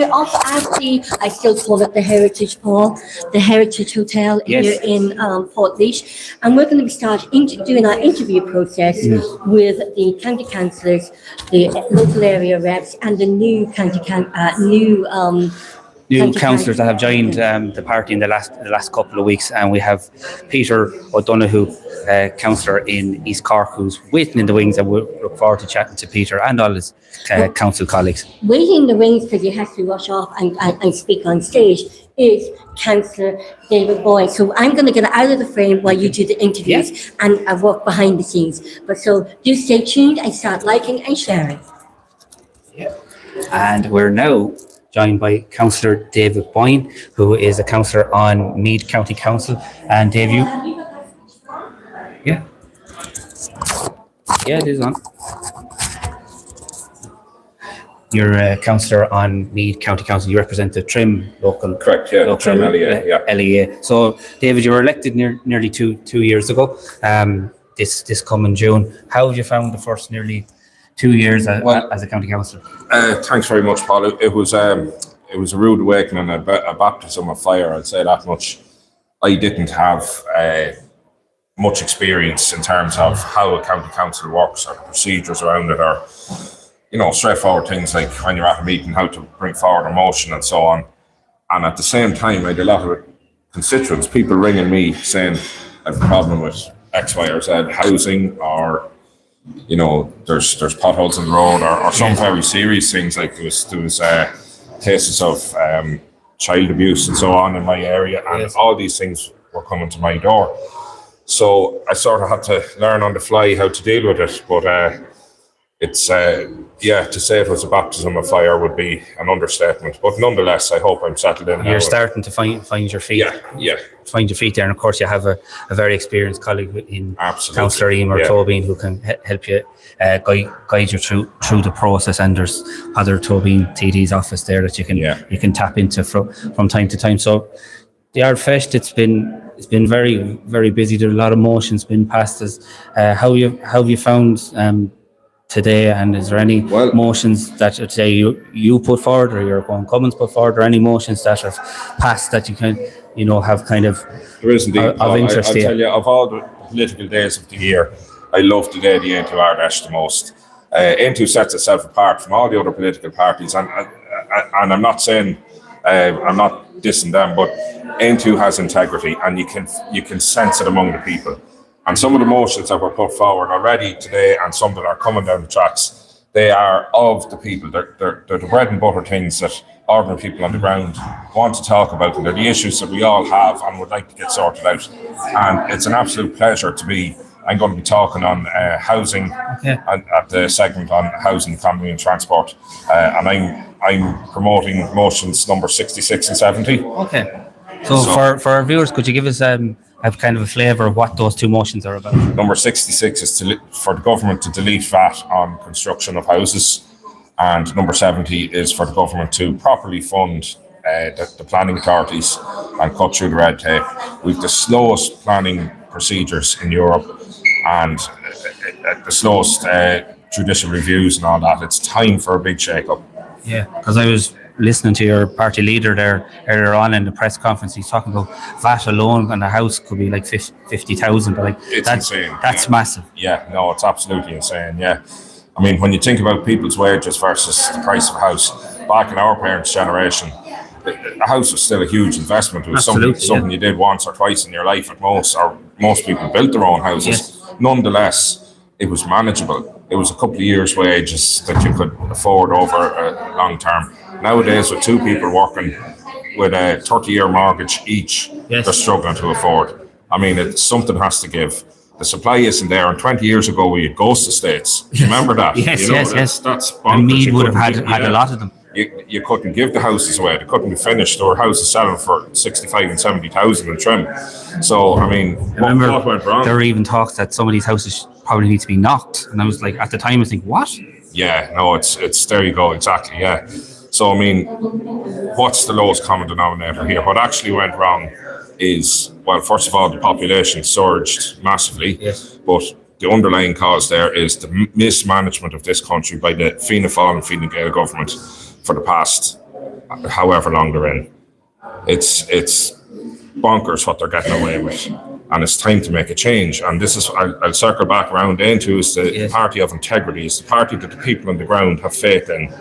we're also at I still call it the Heritage Hall, the Heritage Hotel here in Portlaoise. And we're going to be doing our interview process with the county councillors, the local area reps, and the new new councillors that have joined the party in the last couple of weeks, and we have Peter O'Donoghue, councillor in East Cork, who's waiting in the wings, and we'll look forward to chatting to Peter and all his council colleagues. Waiting in the wings because he has to rush off and speak on stage is Councillor David Boyd. So I'm going to get out of the frame while you do the interviews and I work behind the scenes. But so do stay tuned and start liking and sharing. Yeah. And we're now joined by Councillor David Boyne, who is a councillor on Meath County Council. And Dave, yeah, it is on. You're a councillor on Meath County Council. You represent the Trim local. Correct, yeah, local Trim LEA. So, David, you were elected nearly two years ago. This coming June. How have you found the first nearly 2 years as a county councillor? Thanks very much, Paul. It was a rude awakening, a baptism of fire. I'd say that much. I didn't have much experience in terms of how a county council works or procedures around it, or straightforward things like when you're at a meeting, how to bring forward a motion and so on. And at the same time, I had a lot of constituents, people ringing me saying, I have a problem with X, Y, or Z, housing, or there's potholes in the road, or some very serious things, like there was cases of child abuse and so on in my area, and all these things were coming to my door. So I sort of had to learn on the fly how to deal with it. But it's to say it was a baptism of fire would be an understatement. But nonetheless, I hope I'm settled in. You're starting to find your feet. Yeah. Find your feet there, and of course you have a very experienced colleague in Councillor Emer Tobin, who can help you guide you through the process. And there's Father Tobin TD's office there that you can tap into from time to time. So the Ard Fheis, it's been very, very busy. There are a lot of motions been passed. How have you found today, and is there any motions that today you put forward, or your own Cummins put forward, or any motions that have passed that you can have kind of there is indeed of interest? I'll tell you, of all the political days of the year, I love the day the Aontu Ard Fheis the most. Aontu sets itself apart from all the other political parties, and I'm not saying I'm not dissing them, but Aontu has integrity, and you can sense it among the people. And some of the motions that were put forward already today, and some that are coming down the tracks, they are of the people. They're the bread and butter things that ordinary people on the ground want to talk about, and they're the issues that we all have and would like to get sorted out. And it's an absolute pleasure I'm going to be talking on housing, and at the segment on housing, economy and transport. And I'm promoting motions number 66 and 70. Okay. So for our viewers, could you give us have kind of a flavour of what those two motions are about? Number 66 is for the government to delete VAT on construction of houses, and number 70 is for the government to properly fund the planning authorities and cut through the red tape. We've the slowest planning procedures in Europe, and the slowest judicial reviews and all that. It's time for a big shake-up. Yeah, because I was listening to your party leader there earlier on in the press conference. He's talking about VAT alone on a house could be like 50,000, but it's insane. That's massive. Yeah, no, it's absolutely insane. Yeah, I mean, when you think about people's wages versus the price of a house, back in our parents' generation, a house was still a huge investment. It was something you did once or twice in your life at most, or most people built their own houses. Yes. Nonetheless, it was manageable. It was a couple of years' wages that you could afford over a long term. Nowadays, with two people working with a 30-year mortgage each, they're struggling to afford. I mean, something has to give. The supply isn't there. And 20 years ago, we had ghost estates. Remember that? Yes. That's and Meath would have had a lot of them. You couldn't give the houses away. They couldn't be finished. There were houses selling for 65 and 70,000 in Trim. So, I mean, what went wrong? There were even talks that some of these houses probably need to be knocked. And I was like, at the time, I was thinking, what? Yeah, no, it's there you go, exactly, yeah. So, I mean, what's the lowest common denominator here? What actually went wrong is, well, first of all, the population surged massively. Yes. But the underlying cause there is the mismanagement of this country by the Fianna Fáil and Fine Gael government for the past however long they're in. It's bonkers what they're getting away with, and it's time to make a change. And this is, I'll circle back around into, is the party of integrity. It's the party that the people on the ground have faith in,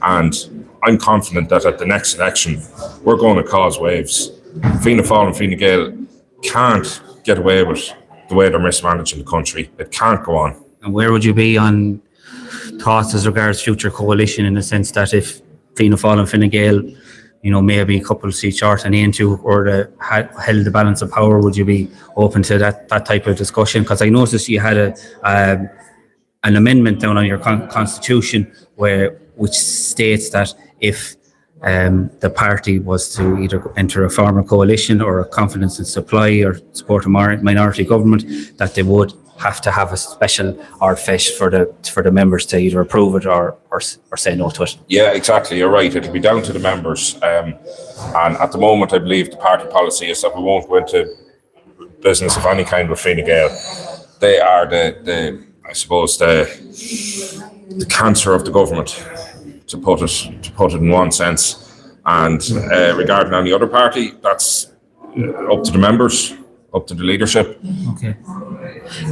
and I'm confident that at the next election we're going to cause waves. Fianna Fáil and Fine Gael can't get away with the way they're mismanaging the country. It can't go on. And where would you be on thoughts as regards future coalition, in the sense that if Fianna Fáil and Fine Gael, maybe a couple of seats short and Aontu or held the balance of power, would you be open to that type of discussion? Because I noticed you had an amendment down on your constitution which states that if the party was to either enter a formal coalition or a confidence in supply or support a minority government, that they would have to have a special Ard Fheis for the members to either approve it or say no to it. Yeah, exactly. You're right. It'll be down to the members. And at the moment, I believe the party policy is that we won't go into business of any kind with Fine Gael. They are the cancer of the government, to put it in one sense. And regarding any other party, that's up to the members, up to the leadership. Okay.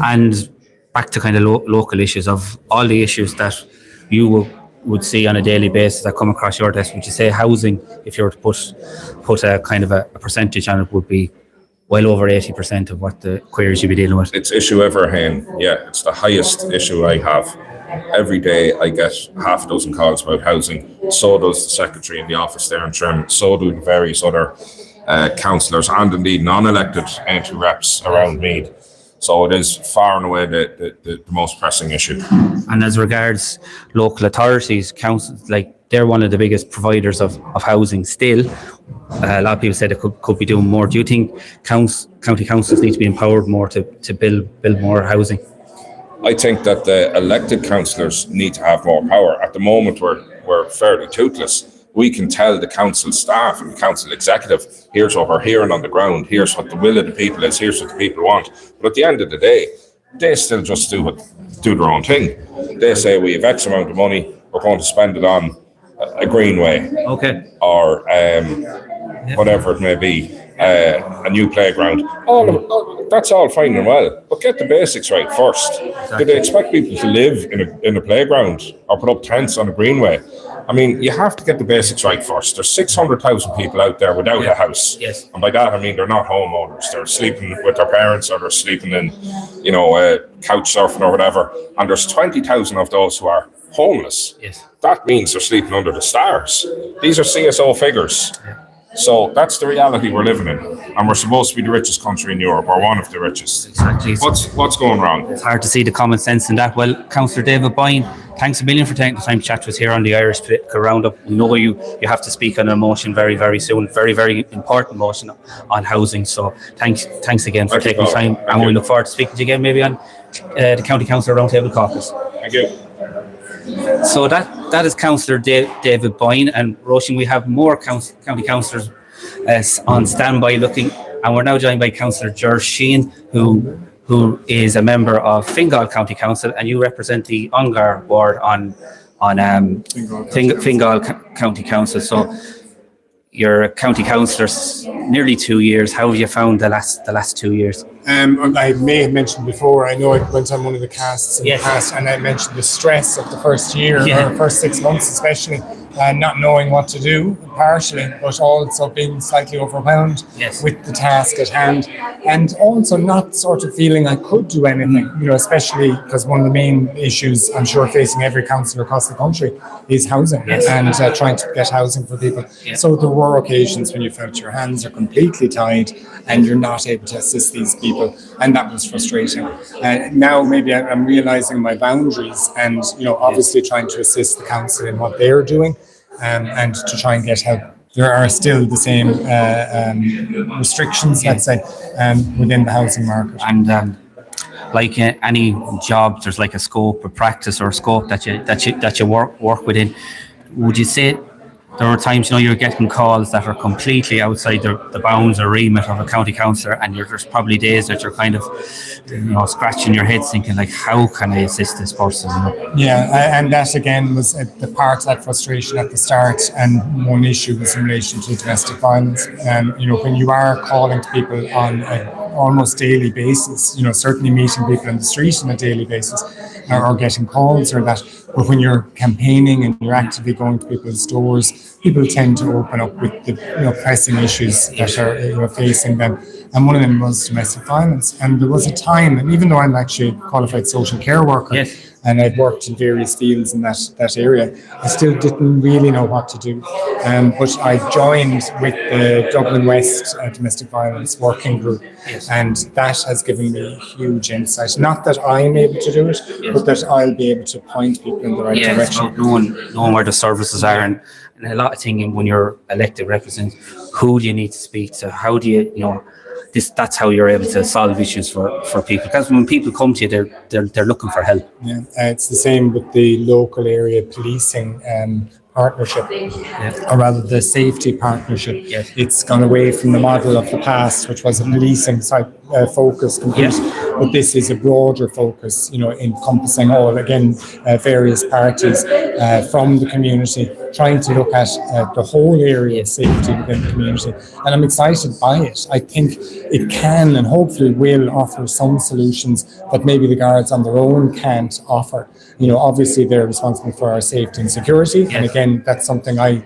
And back to kind of local issues, of all the issues that you would see on a daily basis that come across your desk, would you say housing, if you were to put a kind of a percentage on it, would be well over 80% of what the queries you'd be dealing with? It's issue ever, Hain. Yeah, it's the highest issue I have. Every day I get half a dozen calls about housing. So does the secretary in the office there in Trim. So do the various other councillors and indeed non-elected Aontu reps around Meath. So it is far and away the most pressing issue. And as regards local authorities, councils, they're one of the biggest providers of housing still. A lot of people say they could be doing more. Do you think county councils need to be empowered more to build more housing? I think that the elected councillors need to have more power. At the moment, we're fairly toothless. We can tell the council staff and the council executive, here's what we're hearing on the ground, here's what the will of the people is, here's what the people want. But at the end of the day, they still just do their own thing. They say, we have X amount of money, we're going to spend it on a greenway. Okay. Or whatever it may be, a new playground. That's all fine and well, but get the basics right first. Exactly. Do they expect people to live in a playground or put up tents on a greenway? I mean, you have to get the basics right first. There's 600,000 people out there without a house. Yes. And by that, I mean, they're not homeowners. They're sleeping with their parents, or they're sleeping in, couch surfing or whatever. And there's 20,000 of those who are homeless. Yes. That means they're sleeping under the stars. These are CSO figures. Yeah. So that's the reality we're living in, and we're supposed to be the richest country in Europe, or one of the richest. Exactly. What's going wrong? It's hard to see the common sense in that. Well, Councillor David Boyne, thanks a million for taking the time to chat to us here on the Irish Political Roundup. We know you have to speak on a motion very, very soon, very, very important motion on housing. So thanks again for taking the time, and we look forward to speaking to you again, maybe on the County Council Roundtable Caucus. Thank you. So that is Councillor David Boyne, and Roisin, we have more county councillors on standby looking, and we're now joined by Councillor George Sheehan, who is a member of Fingal County Council, and you represent the Ongar ward on Fingal County Council. So you're a county councillor nearly 2 years. How have you found the last 2 years? I may have mentioned before, I know I went on one of the casts in the past, and I mentioned the stress of the first year, or first 6 months especially, not knowing what to do, partially, but also being slightly overwhelmed with the task at hand, and also not sort of feeling I could do anything, especially because one of the main issues I'm sure facing every councillor across the country is housing, and trying to get housing for people. So there were occasions when you felt your hands are completely tied and you're not able to assist these people, and that was frustrating. Now maybe I'm realising my boundaries, and obviously trying to assist the council in what they're doing, and to try and get help. There are still the same restrictions, let's say, within the housing market. And like any job, there's like a scope of practice or a scope that you work within. Would you say there are times, you're getting calls that are completely outside the bounds or remit of a county councillor, and there's probably days that you're kind of, scratching your head thinking, like, how can I assist this person? Yeah, and that again was the part of that frustration at the start, and one issue was in relation to domestic violence. When you are calling to people on an almost daily basis, certainly meeting people in the street on a daily basis, or getting calls or that, but when you're campaigning and you're actively going to people's doors, people tend to open up with the pressing issues that are facing them. And one of them was domestic violence. And there was a time, and even though I'm actually a qualified social care worker, and I'd worked in various fields in that area, I still didn't really know what to do. But I joined with the Dublin West Domestic Violence Working Group, and that has given me huge insight. Not that I'm able to do it, but that I'll be able to point people in the right direction. Knowing where the services are, and a lot of thinking when you're elected representative, who do you need to speak to? How do you, that's how you're able to solve issues for people. Because when people come to you, they're looking for help. Yeah, it's the same with the local area policing partnership, or rather the safety partnership. It's gone away from the model of the past, which was a policing side focus complete, but this is a broader focus, encompassing all, again, various parties from the community, trying to look at the whole area of safety within the community. And I'm excited by it. I think it can and hopefully will offer some solutions that maybe the guards on their own can't offer. Obviously they're responsible for our safety and security. And again, that's something I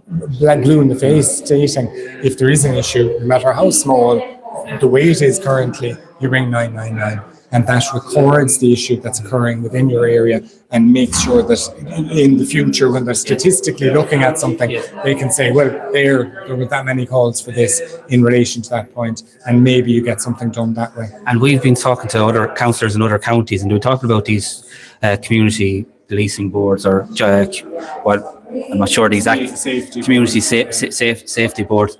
blue in the face stating, if there is an issue, no matter how small, the way it is currently, you ring 999, and that records the issue that's occurring within your area and makes sure that in the future, when they're statistically looking at something, they can say, well, there were that many calls for this in relation to that point, and maybe you get something done that way. And we've been talking to other councillors in other counties, and we're talking about these community policing boards, or I'm not sure the exact community safety boards.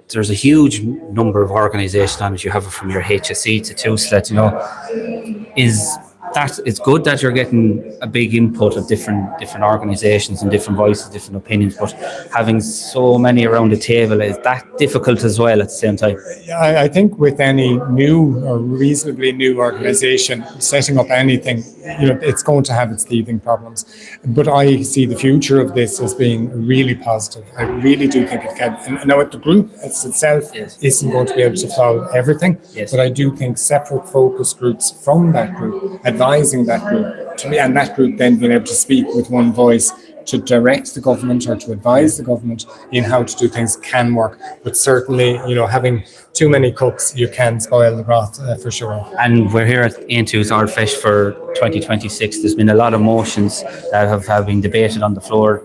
There's a huge number of organisations on it. You have it from your HSE to TUSLET, it's good that you're getting a big input of different organisations and different voices, different opinions, but having so many around the table, is that difficult as well at the same time? I think with any new or reasonably new organisation setting up anything, it's going to have its teething problems. But I see the future of this as being really positive. I really do think it can. And now the group itself isn't going to be able to follow everything, but I do think separate focus groups from that group, advising that group to me, and that group then being able to speak with one voice to direct the government or to advise the government in how to do things can work. But certainly, having too many cooks, you can spoil the broth for sure. And we're here at Aontu Ard Fheis for 2026. There's been a lot of motions that have been debated on the floor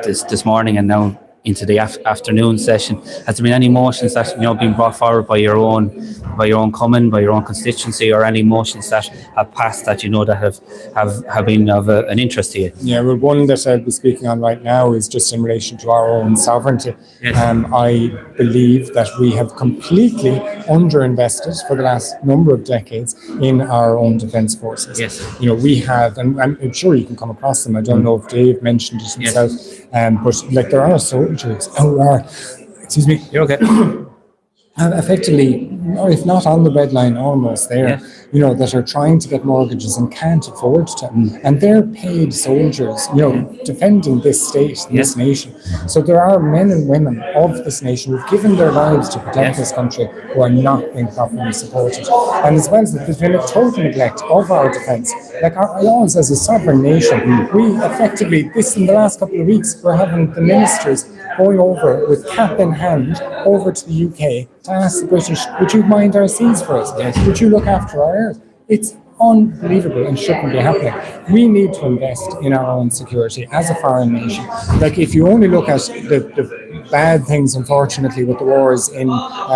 this morning and now into the afternoon session. Has there been any motions that been brought forward by your own common, by your own constituency, or any motions that have passed that that have been of an interest to you? Yeah, well, one that I'll be speaking on right now is just in relation to our own sovereignty. I believe that we have completely underinvested for the last number of decades in our own defence forces. We have, and I'm sure you can come across them. I don't know if Dave mentioned it himself, but there are soldiers who are, you're okay. Effectively, or if not on the red line, almost there, that are trying to get mortgages and can't afford to. And they're paid soldiers, defending this state, this nation. So there are men and women of this nation who've given their lives to protect this country who are not being properly supported. And as well as that, there's been a total neglect of our defence. Like our laws as a sovereign nation, we effectively, in the last couple of weeks, we're having the ministers going over with cap in hand over to the UK to ask the British, would you mind our seas for us? Would you look after our air? It's unbelievable and shouldn't be happening. We need to invest in our own security as a foreign nation. Like, if you only look at the bad things, unfortunately, with the wars in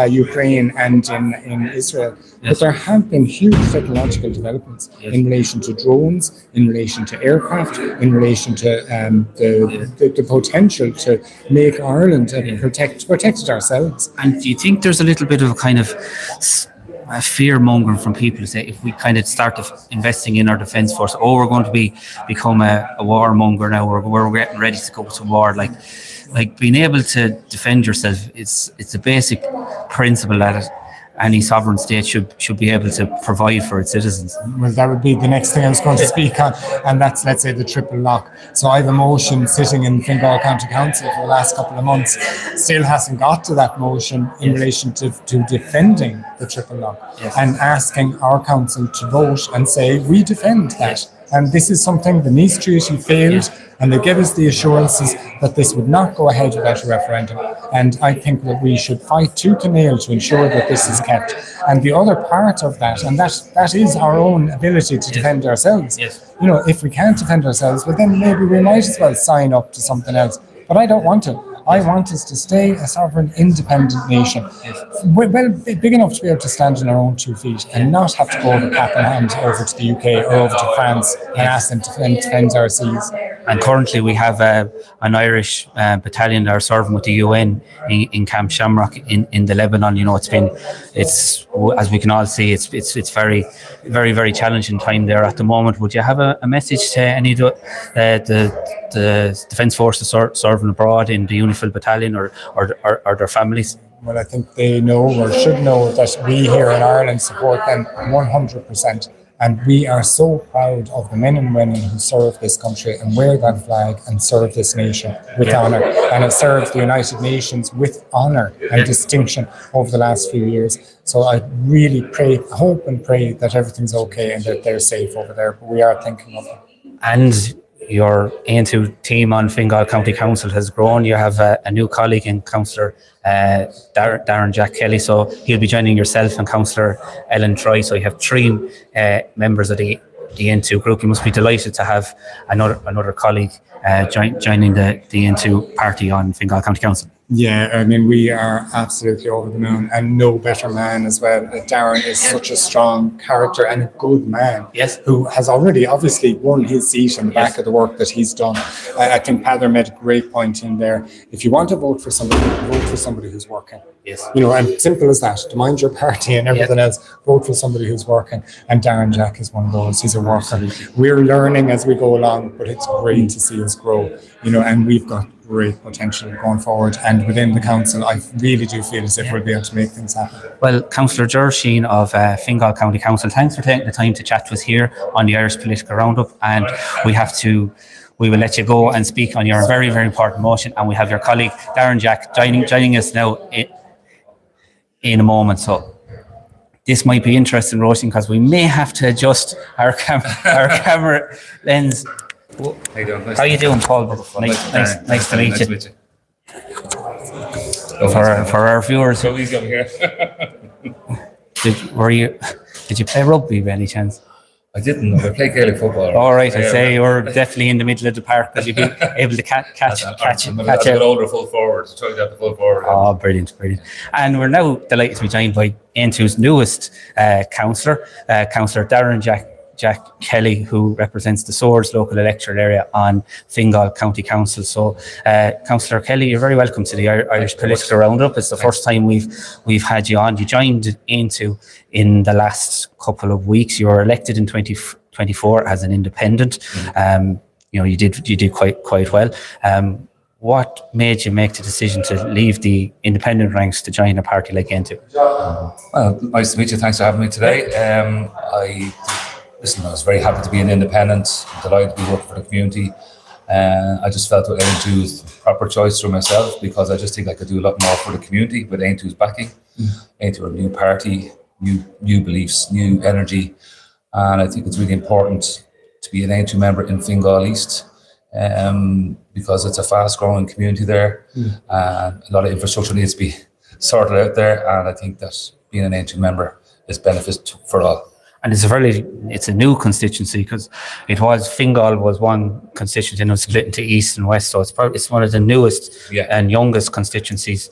Ukraine and in Israel, but there have been huge technological developments in relation to drones, in relation to aircraft, in relation to the potential to make Ireland protected ourselves. And do you think there's a little bit of a kind of a fear mongering from people to say if we kind of start investing in our defence force, we're going to become a warmonger now. We're getting ready to go to war. Like being able to defend yourself, it's a basic principle that any sovereign state should be able to provide for its citizens. Well, that would be the next thing I was going to speak on, and that's, let's say, the triple lock. So I have a motion sitting in Fingal County Council for the last couple of months, still hasn't got to that motion in relation to defending the triple lock, and asking our council to vote and say we defend that. And this is something the Nice Treaty failed, and they gave us the assurances that this would not go ahead without a referendum. And I think that we should fight tooth and nail to ensure that this is kept. And the other part of that, and that is our own ability to defend ourselves. You know, if we can't defend ourselves, well then maybe we might as well sign up to something else. But I don't want to. I want us to stay a sovereign, independent nation. Well, big enough to be able to stand on our own 2 feet and not have to go over cap in hand over to the UK or over to France and ask them to defend our seas. And currently we have an Irish battalion that are serving with the UN in Camp Shamrock in the Lebanon. You know, it's as we can all see, it's very, very, very challenging time there at the moment. Would you have a message to any of the defence forces serving abroad in the UNIFIL battalion or their families? Well, I think they know or should know that we here in Ireland support them 100%. And we are so proud of the men and women who serve this country and wear that flag and serve this nation with honour, and have served the United Nations with honour and distinction over the last few years. So I really hope and pray that everything's okay and that they're safe over there. But we are thinking of them. And your Aontu team on Fingal County Council has grown. You have a new colleague in Councillor Darren Jack Kelly, so he'll be joining yourself and Councillor Ellen Troy. So you have 3 members of the Aontu group. You must be delighted to have another colleague joining the Aontu party on Fingal County Council. Yeah, I mean, we are absolutely over the moon, and no better man as well. Darren is such a strong character and a good man, who has already obviously won his seat on the back of the work that he's done. I think Pather made a great point in there. If you want to vote for somebody who's working. You know, and simple as that. To mind your party and everything else, vote for somebody who's working. And Darren Jack is one of those. He's a worker. We're learning as we go along, but it's great to see us grow. You know, and we've got great potential going forward, and within the council I really do feel as if we'll be able to make things happen. Well, Councillor Ger Sheen of Fingal County Council, thanks for taking the time to chat to us here on the Irish Political Roundup, and we will let you go and speak on your very, very important motion, and we have your colleague Darren Jack joining us now in a moment. So this might be interesting, Roisin, because we may have to adjust our camera lens. How you doing, Paul? Nice to meet you. For our viewers, so he's here. Did you play rugby by any chance? I didn't. I played Gaelic football. All right, I say you're definitely in the middle of the park because you've been able to catch I'm a bit older full forward, so try to get the full forward. Oh, brilliant. And we're now delighted to be joined by Aontu's newest councillor, Councillor Darren Jack Kelly, who represents the Swords local electoral area on Fingal County Council. So, Councillor Kelly, you're very welcome to the Irish Political Roundup. It's the first time we've had you on. You joined Aontu in the last couple of weeks. You were elected in 2024 as an independent. You know, you did quite well. What made you make the decision to leave the independent ranks to join a party like Aontu? Well, nice to meet you. Thanks for having me today. I was very happy to be an independent, delighted to be working for the community. I just felt that Aontu was the proper choice for myself because I just think I could do a lot more for the community with Aontu's backing. Aontu are a new party, new beliefs, new energy, and I think it's really important to be an Aontu member in Fingal East because it's a fast-growing community there. A lot of infrastructure needs to be sorted out there, and I think that being an Aontu member is beneficial for all. And it's a new constituency because Fingal was one constituency and it was split into east and west. So it's one of the newest and youngest constituencies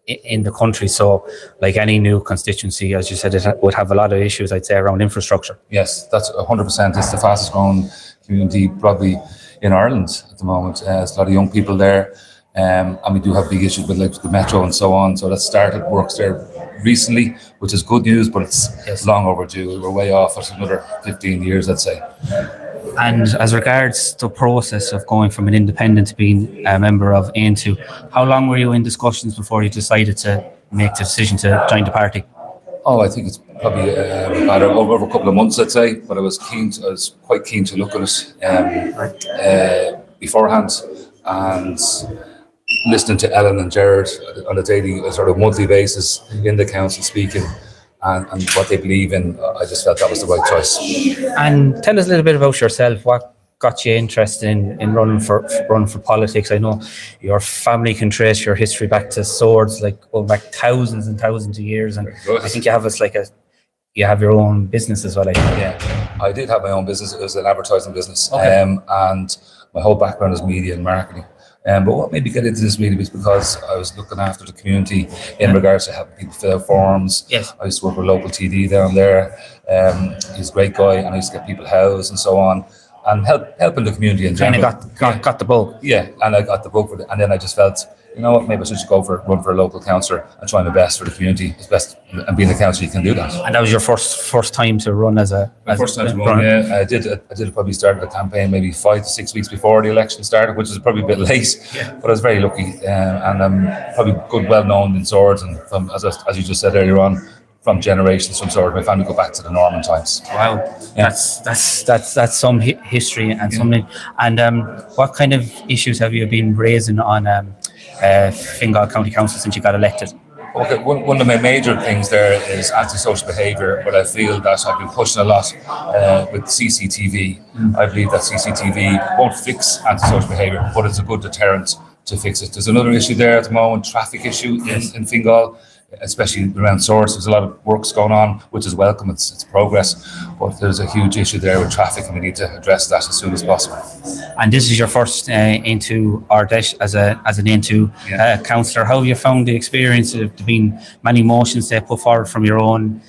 in the country. So like any new constituency, as you said, it would have a lot of issues, I'd say, around infrastructure. Yes, that's 100%. It's the fastest growing community probably in Ireland at the moment. There's a lot of young people there. And we do have big issues with like the metro and so on. So that started works there recently, which is good news, but it's long overdue. We're way off at another 15 years, I'd say. And as regards the process of going from an independent to being a member of Aontu, how long were you in discussions before you decided to make the decision to join the party? Oh, I think it's probably about over a couple of months, I'd say. But I was quite keen to look at it beforehand, and listening to Ellen and Jared on a daily, sort of monthly basis in the council speaking. And what they believe in, I just felt that was the right choice. And tell us a little bit about yourself. What got you interested in running for politics? I know your family can trace your history back to swords, like going back thousands and thousands of years. And I think you have your own business as well. I think. Yeah, I did have my own business. It was an advertising business, okay. And my whole background is media and marketing. But what made me get into this really was because I was looking after the community in regards to helping people fill out forms. Yes. I used to work with local TD down there. He's a great guy, and I used to get people housed and so on, and helping the community in general. Kind of got the bug. Yeah, and I got the bug for it, and then I just felt, you know what, maybe I should just run for a local councillor and try my best for the community. It's best, and being a councillor, you can do that. And that was your first time to run First time to run. Yeah, I did probably started a campaign maybe 5 to 6 weeks before the election started, which was probably a bit late. Yeah. But I was very lucky, and I'm probably well known in swords, and from, as you just said earlier on, from generations from swords. My family go back to the Norman times. Wow, yeah. That's some history and something. And what kind of issues have you been raising on Fingal County Council since you got elected? Okay, one of my major things there is antisocial behaviour, but I feel that I've been pushing a lot with CCTV. I believe that CCTV won't fix antisocial behaviour, but it's a good deterrent to fix it. There's another issue there at the moment, traffic issue in Fingal, especially around Source. There's a lot of works going on, which is welcome, it's progress, but there's a huge issue there with traffic, and we need to address that as soon as possible. And this is your first Aontu Ard Fheis as an Aontu councillor. How have you found the experience of there being many motions that put forward from your own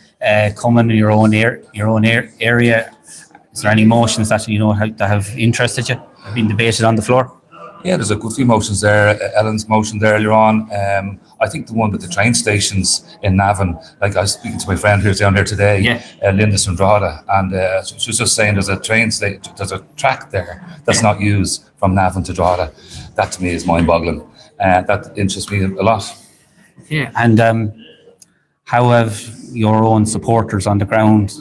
coming in your own area? Is there any motions that that have interested you, have been debated on the floor? Yeah, there's a good few motions there. Ellen's motion there earlier on. I think the one with the train stations in Navan, like I was speaking to my friend who's down there today, Linda Sandrada, and she was just saying there's a track there that's not used from Navan to Drogheda. That to me is mind-boggling. That interests me a lot. Yeah, and how have your own supporters on the ground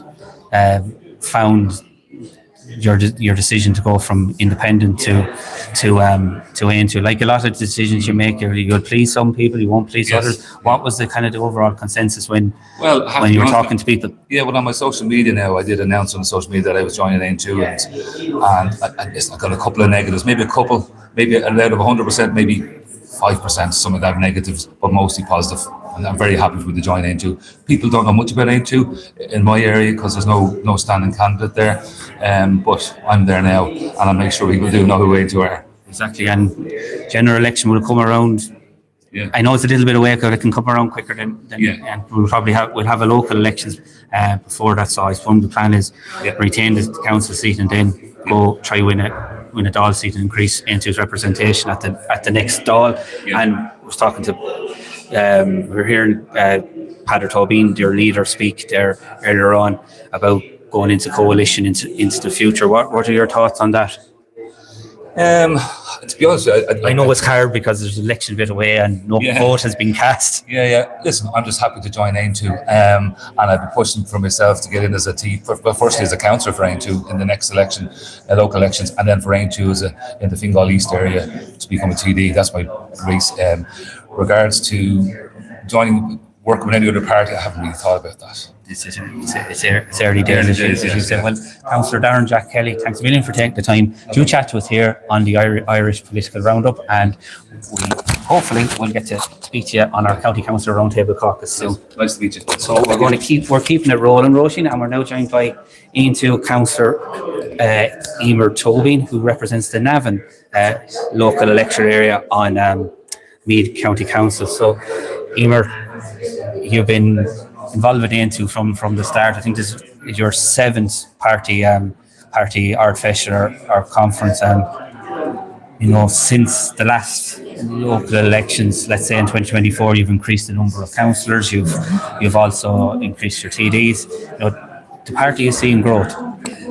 found your decision to go from independent to Aontu? Like a lot of decisions you make, you'll please some people, you won't please others. What was the kind of the overall consensus when you were talking to people? Yeah, well, on my social media now, I did announce on the social media that I was joining Aontu, and I got a couple of negatives, maybe out of 100%, maybe 5%, some of that negatives, but mostly positive. And I'm very happy with the join Aontu. People don't know much about Aontu in my area because there's no standing candidate there. But I'm there now, and I'll make sure people do know who Aontu are. Exactly, and general election will come around. Yeah. I know it's a little bit away because it can come around quicker than and we'll have a local elections before that. So I suppose the plan is retain the council seat and then go try win a Dáil seat and increase Aontu's representation at the next Dáil. And I was talking to we're hearing Pader Tobin, your leader, speak there earlier on about going into coalition into the future. What are your thoughts on that? To be honest, I know it's hard because there's an election a bit away and no vote has been cast. Yeah. Listen, I'm just happy to join Aontu, and I've been pushing for myself to get in as a T. Firstly, as a councillor for Aontu in the next election, local elections, and then for Aontu in the Fingal East area to become a TD. That's my race. Regards to working with any other party, I haven't really thought about that. It's early days, as you said. Well, Councillor Darren Jack Kelly, thanks a million for taking the time to chat to us here on the Irish Political Roundup, and hopefully we'll get to speak to you on our County Council Roundtable Caucus soon. Nice to meet you. So we're keeping it rolling, Roisin, and we're now joined by Aontu Councillor Emer Tobin, who represents the Navan local electorate area on Meath County Council. So, Emer, you've been involved with Aontu from the start. I think this is your 7th party Ard Fheis or conference, and since the last local elections, let's say in 2024, you've increased the number of councillors, you've also increased your TDs. The party is seeing growth.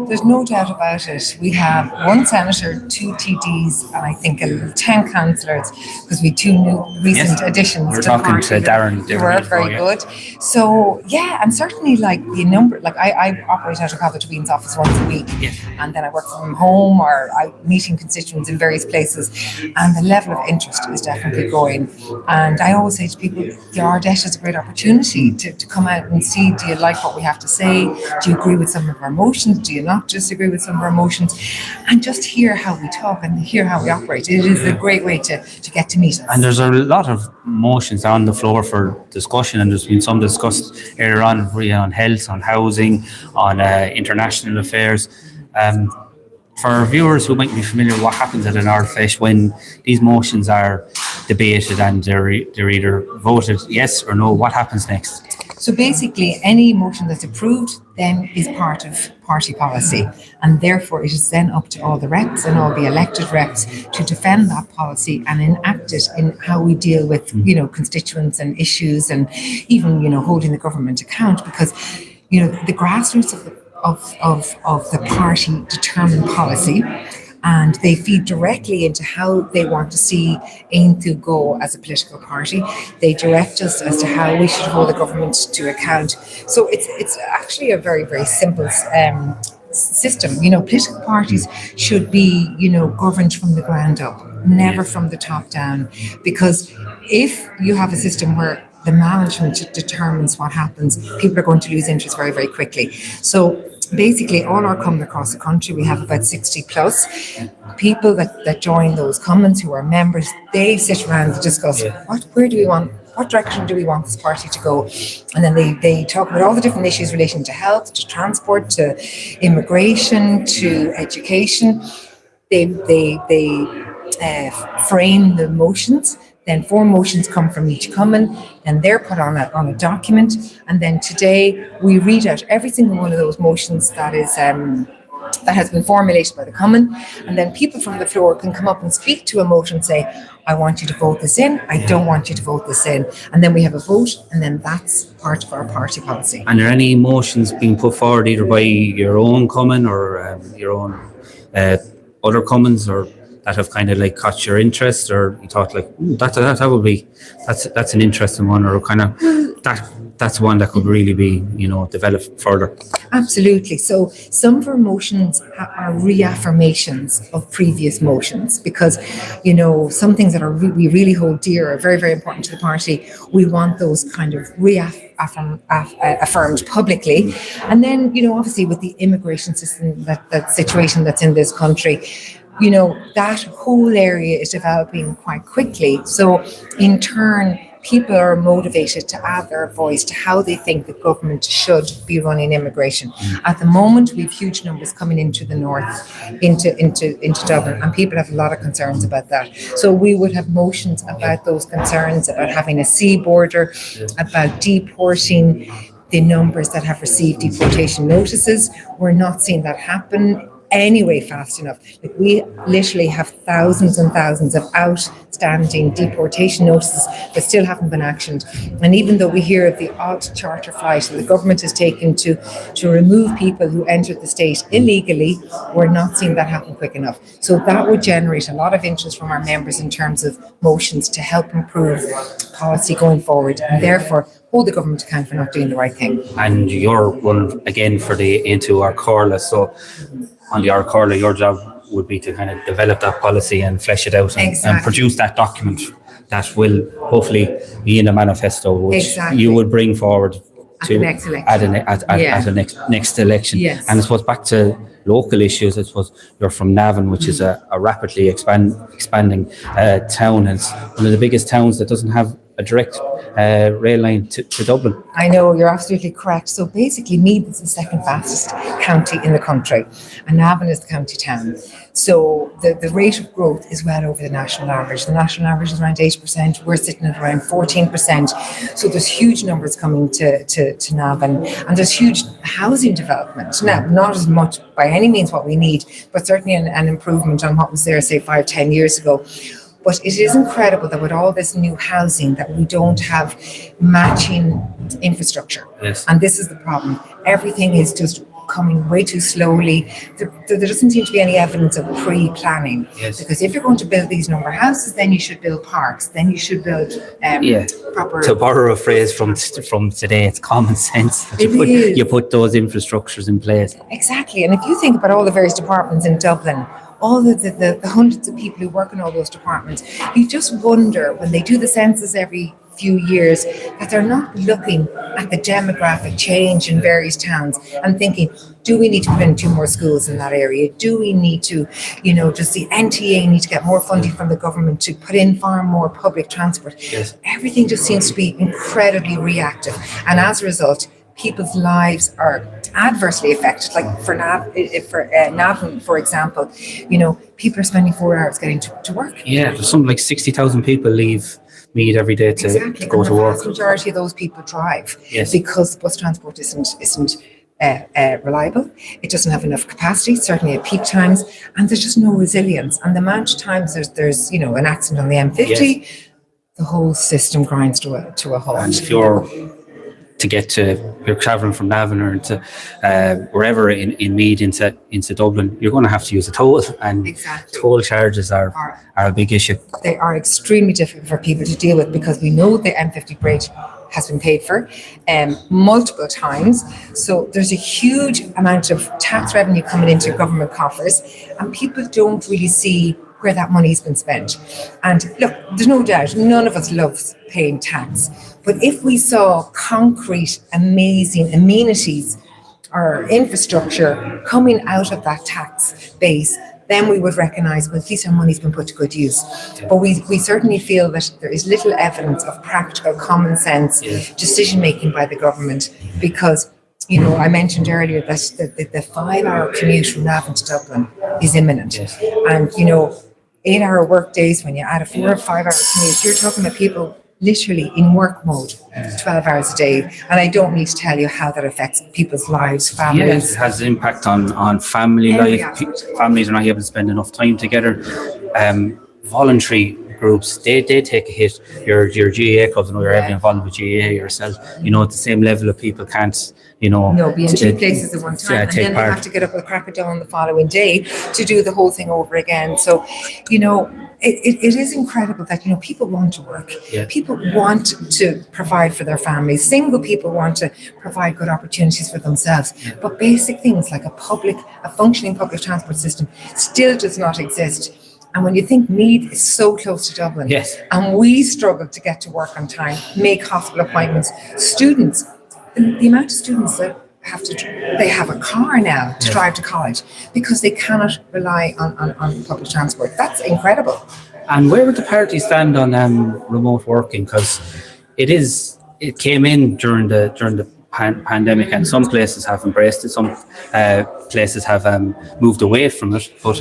There's no doubt about it. We have one senator, 2 TDs, and I think 10 councillors, because we had 2 new recent additions. We're to talking the party. to Darren. They were very good. So yeah, and certainly like the number, like I operate out of Calvert-Tweed's office once a week, and then I work from home or I meeting constituents in various places, and the level of interest is definitely growing. And I always say to people, the Ardette is a great opportunity to come out and see, do you like what we have to say? Do you agree with some of our motions? Do you not disagree with some of our motions? And just hear how we talk and hear how we operate. It is a great way to get to meet us. And there's a lot of motions on the floor for discussion, and there's been some discussed earlier on health, on housing, on international affairs. For viewers who might be familiar with what happens at an Ard Fheis when these motions are debated and they're either voted yes or no, what happens next? So basically, any motion that's approved then is part of party policy, and therefore it is then up to all the reps and all the elected reps to defend that policy and enact it in how we deal with, constituents and issues, and even, holding the government account, because, the grassroots of the party determine policy. And they feed directly into how they want to see Aontu go as a political party. They direct us as to how we should hold the government to account. So it's actually a very, very simple system. Political parties should be, governed from the ground up, never from the top down. Because if you have a system where the management determines what happens, people are going to lose interest very, very quickly. So basically, all our common across the country, we have about 60 plus people that join those commons who are members. They sit around and discuss what direction do we want this party to go, and then they talk about all the different issues relating to health, to transport, to immigration, to education. They frame the motions. Then 4 motions come from each common, and they're put on a document. And then today we read out every single one of those motions that has been formulated by the common. And then people from the floor can come up and speak to a motion and say, I want you to vote this in, I don't want you to vote this in. And then we have a vote, and then that's part of our party policy. And are there any motions being put forward either by your own common or your own other commons, or that have kind of like caught your interest, or you thought like that would be that's an interesting one, or kind of that's one that could really be developed further? Absolutely. So some of our motions are reaffirmations of previous motions, because some things that we really hold dear are very, very important to the party. We want those kind of affirmed publicly. And then obviously with the immigration system, that situation that's in this country, that whole area is developing quite quickly. So in turn, people are motivated to add their voice to how they think the government should be running immigration. At the moment, we have huge numbers coming into the north, into Dublin, and people have a lot of concerns about that. So we would have motions about those concerns, about having a sea border, about deporting the numbers that have received deportation notices. We're not seeing that happen anyway fast enough. Like, we literally have thousands and thousands of outstanding deportation notices that still haven't been actioned. And even though we hear of the odd charter flight that the government has taken to remove people who entered the state illegally, we're not seeing that happen quick enough. So that would generate a lot of interest from our members in terms of motions to help improve policy going forward, and therefore hold the government account for not doing the right thing. And you're one again for the Aontu Ard Fheis. So on the Ard Fheis, your job would be to kind of develop that policy and flesh it out, and produce that document that will hopefully be in a manifesto, which you would bring forward to at the next election. Yes. And I suppose back to local issues, I suppose you're from Navan, which is a rapidly expanding town, and it's one of the biggest towns that doesn't have a direct rail line to Dublin. I know, you're absolutely correct. So basically, Meath is the second fastest county in the country, and Navan is the county town. So the rate of growth is well over the national average. The national average is around 8%. We're sitting at around 14%. So there's huge numbers coming to Navan, and there's huge housing development. Now, not as much by any means what we need, but certainly an improvement on what was there, say, 5-10 years ago. But it is incredible that with all this new housing that we don't have matching infrastructure. Yes. And this is the problem. Everything is just coming way too slowly. There doesn't seem to be any evidence of pre-planning. Yes. Because if you're going to build these number of houses, then you should build parks, then you should build proper... To borrow a phrase from today, it's common sense that you put those infrastructures in place. Exactly. And if you think about all the various departments in Dublin, all the hundreds of people who work in all those departments, you just wonder when they do the census every few years that they're not looking at the demographic change in various towns and thinking, do we need to put in 2 more schools in that area? Do we need to, does the NTA need to get more funding from the government to put in far more public transport? Yes. Everything just seems to be incredibly reactive. And as a result, people's lives are adversely affected. Like for Navan, for example, people are spending 4 hours getting to work. Yeah, there's something like 60,000 people leave Mead every day to go to work. The vast majority of those people drive Yes. because bus transport isn't reliable. It doesn't have enough capacity, certainly at peak times, and there's just no resilience. And the amount of times there's an accident on the M50, the whole system grinds to a halt. And if you're traveling from Navan or into wherever in Mead into Dublin, you're going to have to use a toll, and toll charges are a big issue. They are extremely difficult for people to deal with because we know the M50 bridge has been paid for multiple times. So there's a huge amount of tax revenue coming into government coffers, and people don't really see where that money's been spent. And look, there's no doubt, none of us loves paying tax. But if we saw concrete, amazing amenities or infrastructure coming out of that tax base, then we would recognise, well, at least our money's been put to good use. But we certainly feel that there is little evidence of practical, common sense decision-making by the government because, I mentioned earlier that the 5-hour commute from Navan to Dublin is imminent. And, 8-hour work days, when you add a 4 or 5 hour commute, you're talking about people literally in work mode 12 hours a day. And I don't need to tell you how that affects people's lives, families. Yes, it has an impact on family life. Families are not able to spend enough time together. Voluntary groups, they take a hit. Your GAA clubs, you're heavily involved with GAA yourself. At the same level of people can't, be in 2 places at one time, and then they have to get up with a crack of dawn the following day to do the whole thing over again. So, it is incredible that people want to work. People want to provide for their families. Single people want to provide good opportunities for themselves. But basic things like a functioning public transport system still does not exist. And when you think Meath is so close to Dublin, and we struggle to get to work on time, make hospital appointments, students, the amount of students that they have a car now to drive to college because they cannot rely on public transport. That's incredible. And where would the party stand on remote working? Because it came in during the pandemic, and some places have embraced it, some places have moved away from it. But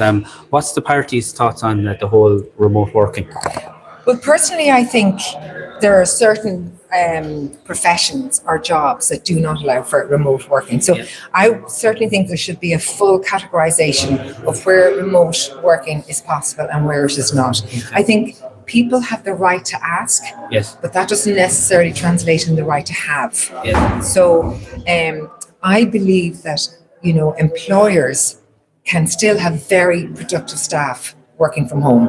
what's the party's thoughts on the whole remote working? Well, personally, I think there are certain professions or jobs that do not allow for remote working. So I certainly think there should be a full categorization of where remote working is possible and where it is not. I think people have the right to ask, but that doesn't necessarily translate in the right to have. So I believe that, employers can still have very productive staff working from home.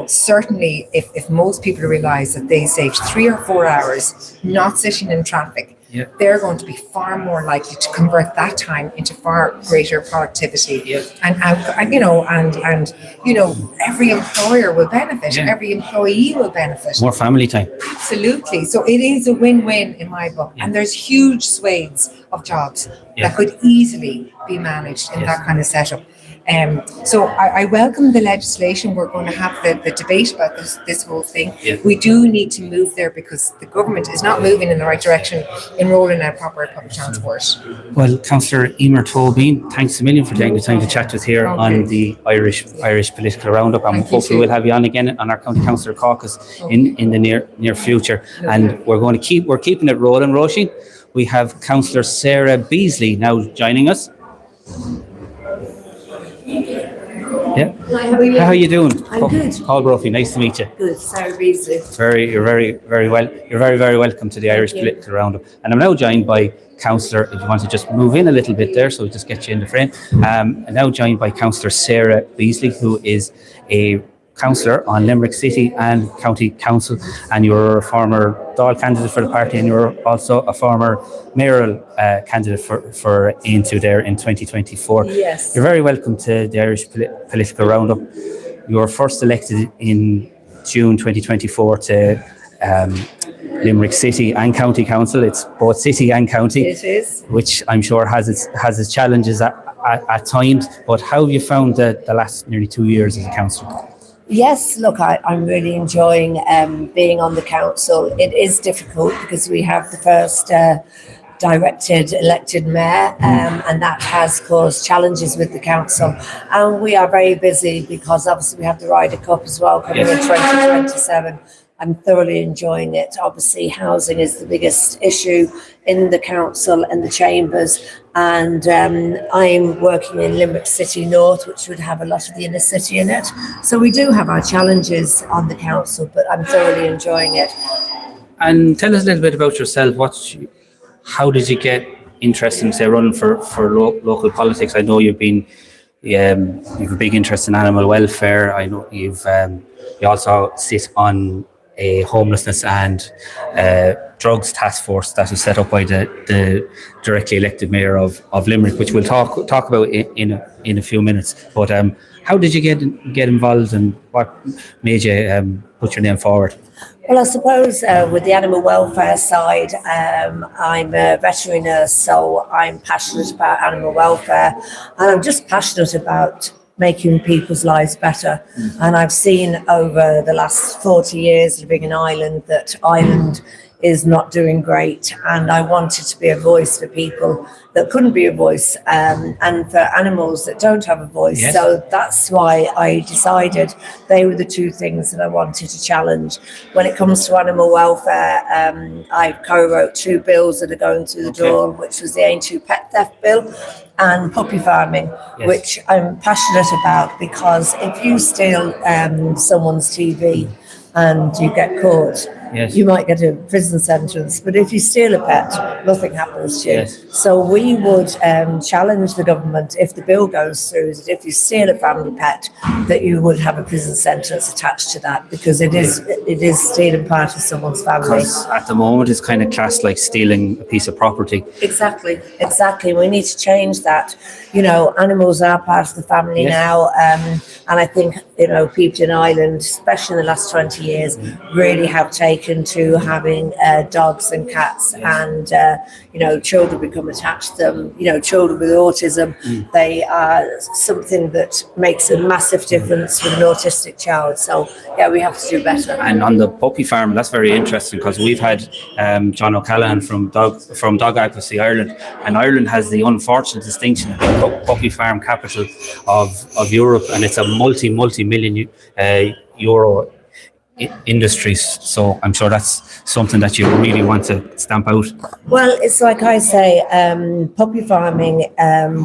Certainly if most people realize that they saved 3 or 4 hours not sitting in traffic, they're going to be far more likely to convert that time into far greater productivity. And every employer will benefit, every employee will benefit. More family time. Absolutely. So it is a win-win in my book. And there's huge swathes of jobs that could easily be managed in that kind of setup. So I welcome the legislation. We're going to have the debate about this whole thing. We do need to move there because the government is not moving in the right direction in rolling out proper public transport. Well, Councillor Emer Tobin, thanks a million for taking the time to chat with us here on the Irish political roundup, and hopefully we'll have you on again on our county councillor caucus in the near future. And we're keeping it rolling, Roisin. We have Councillor Sarah Beasley now joining us. Yeah. Hi, how are you? How are you doing? I'm good. Paul Brophy, nice to meet you. Good, Sarah Beasley. You're very well. You're very welcome to the Irish Political Roundup. And I'm now joined by Councillor, if you want to just move in a little bit there, so we just get you in the frame. I'm now joined by Councillor Sarah Beasley, who is a councillor on Limerick City and County Council, and you're a former Dáil candidate for the party, and you're also a former mayoral candidate for Aontu there in 2024. Yes. You're very welcome to the Irish Political Roundup. You were first elected in June 2024 to Limerick City and County Council. It's both city and county. It is. Which I'm sure has its challenges at times. But how have you found the last nearly 2 years as a councillor? Yes, look, I'm really enjoying being on the council. It is difficult because we have the first directed elected mayor, and that has caused challenges with the council. And we are very busy because obviously we have the Ryder Cup as well coming in 2027. I'm thoroughly enjoying it. Obviously, housing is the biggest issue in the council and the chambers. And I'm working in Limerick City North, which would have a lot of the inner city in it. So we do have our challenges on the council, but I'm thoroughly enjoying it. And tell us a little bit about yourself. How did you get interested in, say, running for local politics? I know you've a big interest in animal welfare. I know you also sit on a homelessness and drugs task force that was set up by the directly elected mayor of Limerick, which we'll talk about in a few minutes. But how did you get involved, and what made you put your name forward? Well, I suppose with the animal welfare side, I'm a veterinary nurse, so I'm passionate about animal welfare, and I'm just passionate about making people's lives better. And I've seen over the last 40 years living in Ireland that Ireland is not doing great, and I wanted to be a voice for people that couldn't be a voice, and for animals that don't have a voice. Yes. So that's why I decided they were the two things that I wanted to challenge. When it comes to animal welfare, I co-wrote 2 bills that are going through the door, which was the Aontu Pet Theft Bill and puppy farming, Yes. which I'm passionate about, because if you steal someone's TV and you get caught, Yes. you might get a prison sentence. But if you steal a pet, nothing happens to you. Yes. So we would challenge the government, if the bill goes through, that if you steal a family pet, that you would have a prison sentence attached to that, because it is stealing part of someone's family. Because at the moment it's kind of classed like stealing a piece of property. Exactly. We need to change that. Animals are part of the family now, and I think people in Ireland, especially in the last 20 years, really have taken to having dogs and cats, and children become attached to them. Children with autism, they are something that makes a massive difference with an autistic child. So we have to do better. And on the puppy farm, that's very interesting, because we've had John O'Callaghan from Dog Advocacy Ireland, and Ireland has the unfortunate distinction of being puppy farm capital of Europe, and it's a multi-million euro industries. So I'm sure that's something that you really want to stamp out. Well, it's like I say, puppy farming,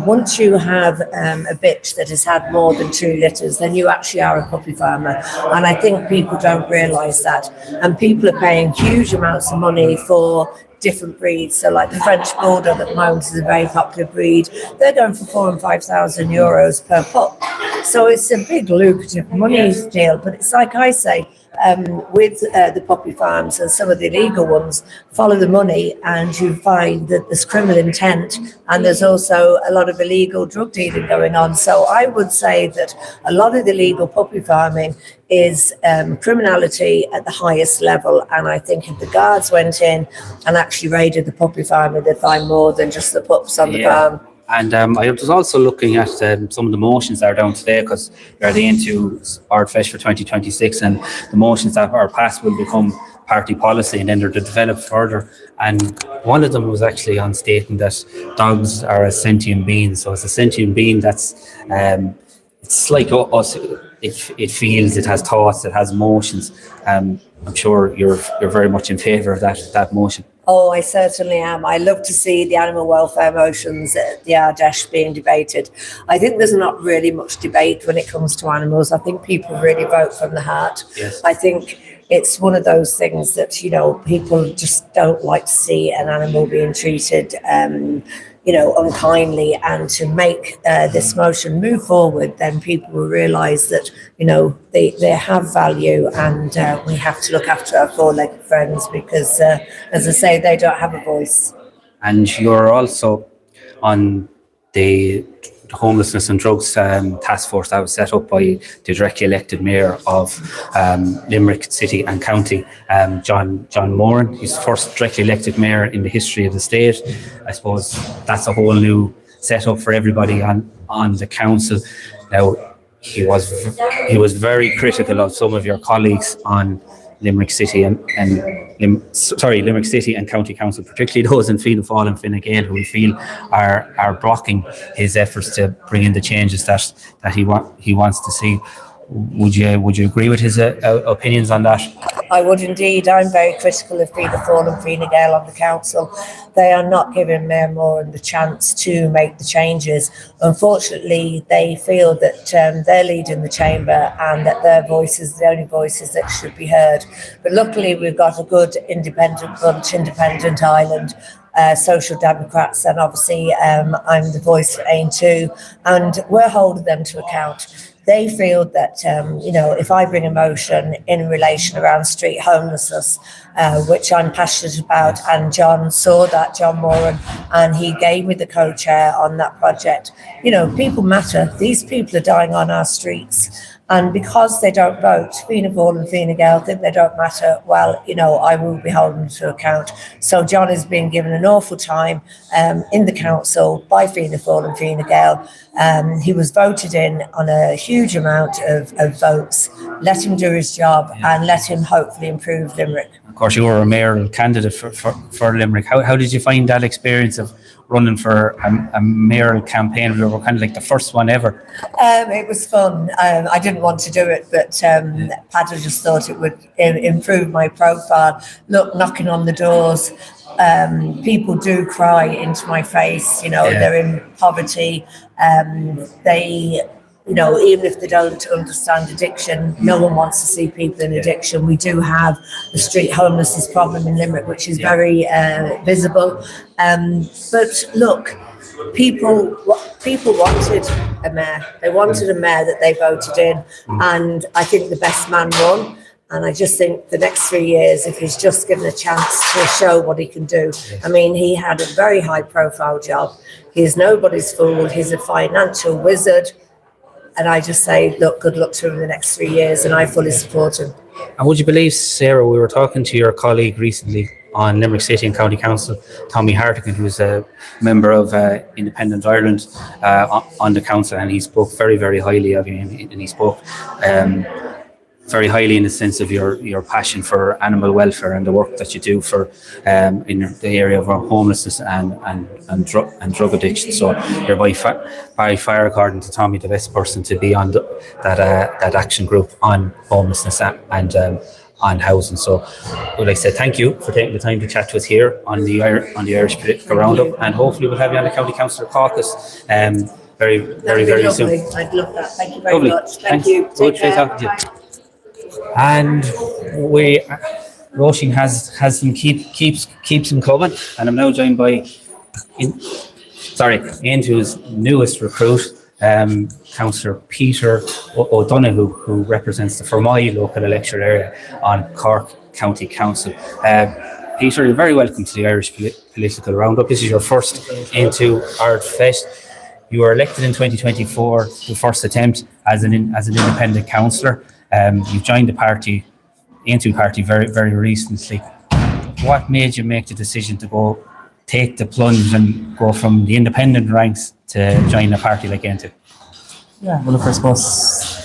once you have a bitch that has had more than 2 litters, then you actually are a puppy farmer. And I think people don't realise that. And people are paying huge amounts of money for different breeds. So like the French Bulldog at the moment is a very popular breed. They're going for 4,000 and 5,000 euros per pup. So it's a big lucrative money deal. But it's like I say, with the puppy farms and some of the illegal ones, follow the money and you find that there's criminal intent, and there's also a lot of illegal drug dealing going on. So I would say that a lot of the illegal puppy farming is criminality at the highest level, and I think if the guards went in and actually raided the puppy farm, they'd find more than just the pups on the farm. And I was also looking at some of the motions that are down today, because they're the Aontu Ard Fheis for 2026, and the motions that are passed will become party policy, and then they're developed further. And one of them was actually on stating that dogs are a sentient being. So it's a sentient being that's it's like us. It feels, it has thoughts, it has emotions. I'm sure you're very much in favour of that motion. Oh, I certainly am. I love to see the animal welfare motions at the Ard Fheis being debated. I think there's not really much debate when it comes to animals. I think people really vote from the heart. Yes. I think it's one of those things that, people just don't like to see an animal being treated, unkindly. And to make this motion move forward, then people will realise that, they have value, and we have to look after our four-legged friends because, as I say, they don't have a voice. And you're also on the homelessness and drugs task force that was set up by the directly elected mayor of Limerick City and County, John Moran. He's the first directly elected mayor in the history of the state. I suppose that's a whole new setup for everybody on the council. Now, he was very critical of some of your colleagues on Limerick City Limerick City and County Council, particularly those in Fianna Fáil and Fine Gael, who we feel are blocking his efforts to bring in the changes that he wants to see. Would you agree with his opinions on that? I would indeed. I'm very critical of Fianna Fáil and Fine Gael on the council. They are not giving Mayor Moran the chance to make the changes. Unfortunately, they feel that they're leading the chamber and that their voice is the only voices that should be heard. But luckily, we've got a good independent bunch, Independent Ireland, Social Democrats, and obviously I'm the voice for Aontu, and we're holding them to account. They feel that, if I bring a motion in relation around street homelessness, which I'm passionate about, and John saw that, John Moran, and he gave me the co-chair on that project. People matter. These people are dying on our streets. And because they don't vote, Fianna Fáil and Fine Gael think they don't matter. Well, I will be holding them to account. So John has been given an awful time in the council by Fianna Fáil and Fine Gael. He was voted in on a huge amount of votes. Let him do his job and let him hopefully improve Limerick. Of course, you were a mayoral candidate for Limerick. How did you find that experience of running for a mayoral campaign? We were kind of like the first one ever. It was fun. I didn't want to do it, but Padda just thought it would improve my profile. Look, knocking on the doors. People do cry into my face. They're in poverty. They, even if they don't understand addiction, no one wants to see people in addiction. We do have the street homelessness problem in Limerick, which is very visible. But look, people wanted a mayor. They wanted a mayor that they voted in, and I think the best man won. And I just think the next 3 years, if he's just given a chance to show what he can do. I mean, he had a very high profile job. He's nobody's fool. He's a financial wizard. And I just say, look, good luck to him in the next 3 years, and I fully support him. And would you believe, Sarah, we were talking to your colleague recently on Limerick City and County Council, Tommy Hartigan, who's a member of Independent Ireland on the council, and he spoke very, very highly of you, and he spoke very highly in the sense of your passion for animal welfare and the work that you do for in the area of homelessness and drug addiction. So you're by far, according to Tommy, the best person to be on that action group on homelessness and on housing. So would I say thank you for taking the time to chat to us here on the Irish Political Roundup, and hopefully we'll have you on the County Councillor Caucus very, very, very soon. I'd love that. Thank you very much. Thank you. Good to talk to you. And Roisin has them keeps them coming, and I'm now joined by Aontu's newest recruit, Councillor Peter O'Donoghue, who represents the Fermoy local electorate area on Cork County Council. Peter, you're very welcome to the Irish Political Roundup. This is your first Aontu Ard Fheis. You were elected in 2024, the first attempt as an independent councillor. You've joined the party, Aontu party, very, very recently. What made you make the decision to take the plunge and go from the independent ranks to join a party like Aontu? Yeah, well, I suppose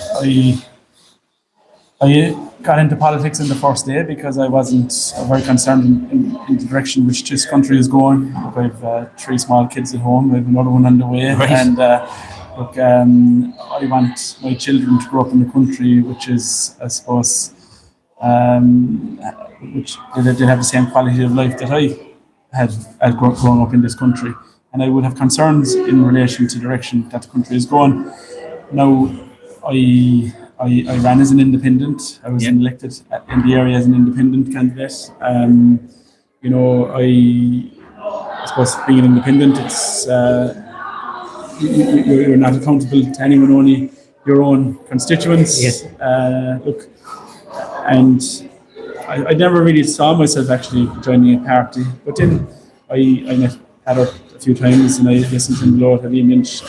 I got into politics in the first day because I wasn't very concerned in the direction which this country is going. Look, I've 3 small kids at home. I have another one on the way, right. And I want my children to grow up in a country which is, I suppose, which they have the same quality of life that I had grown up in this country, and I would have concerns in relation to the direction that the country is going. Now, I ran as an independent. I was elected in the area as an independent candidate. You know, I suppose being an independent, it's you're not accountable to anyone, only your own constituents. Yes. Look, and I never really saw myself actually joining a party, but then I met Peter a few times, and I listened to him blow at the Lynch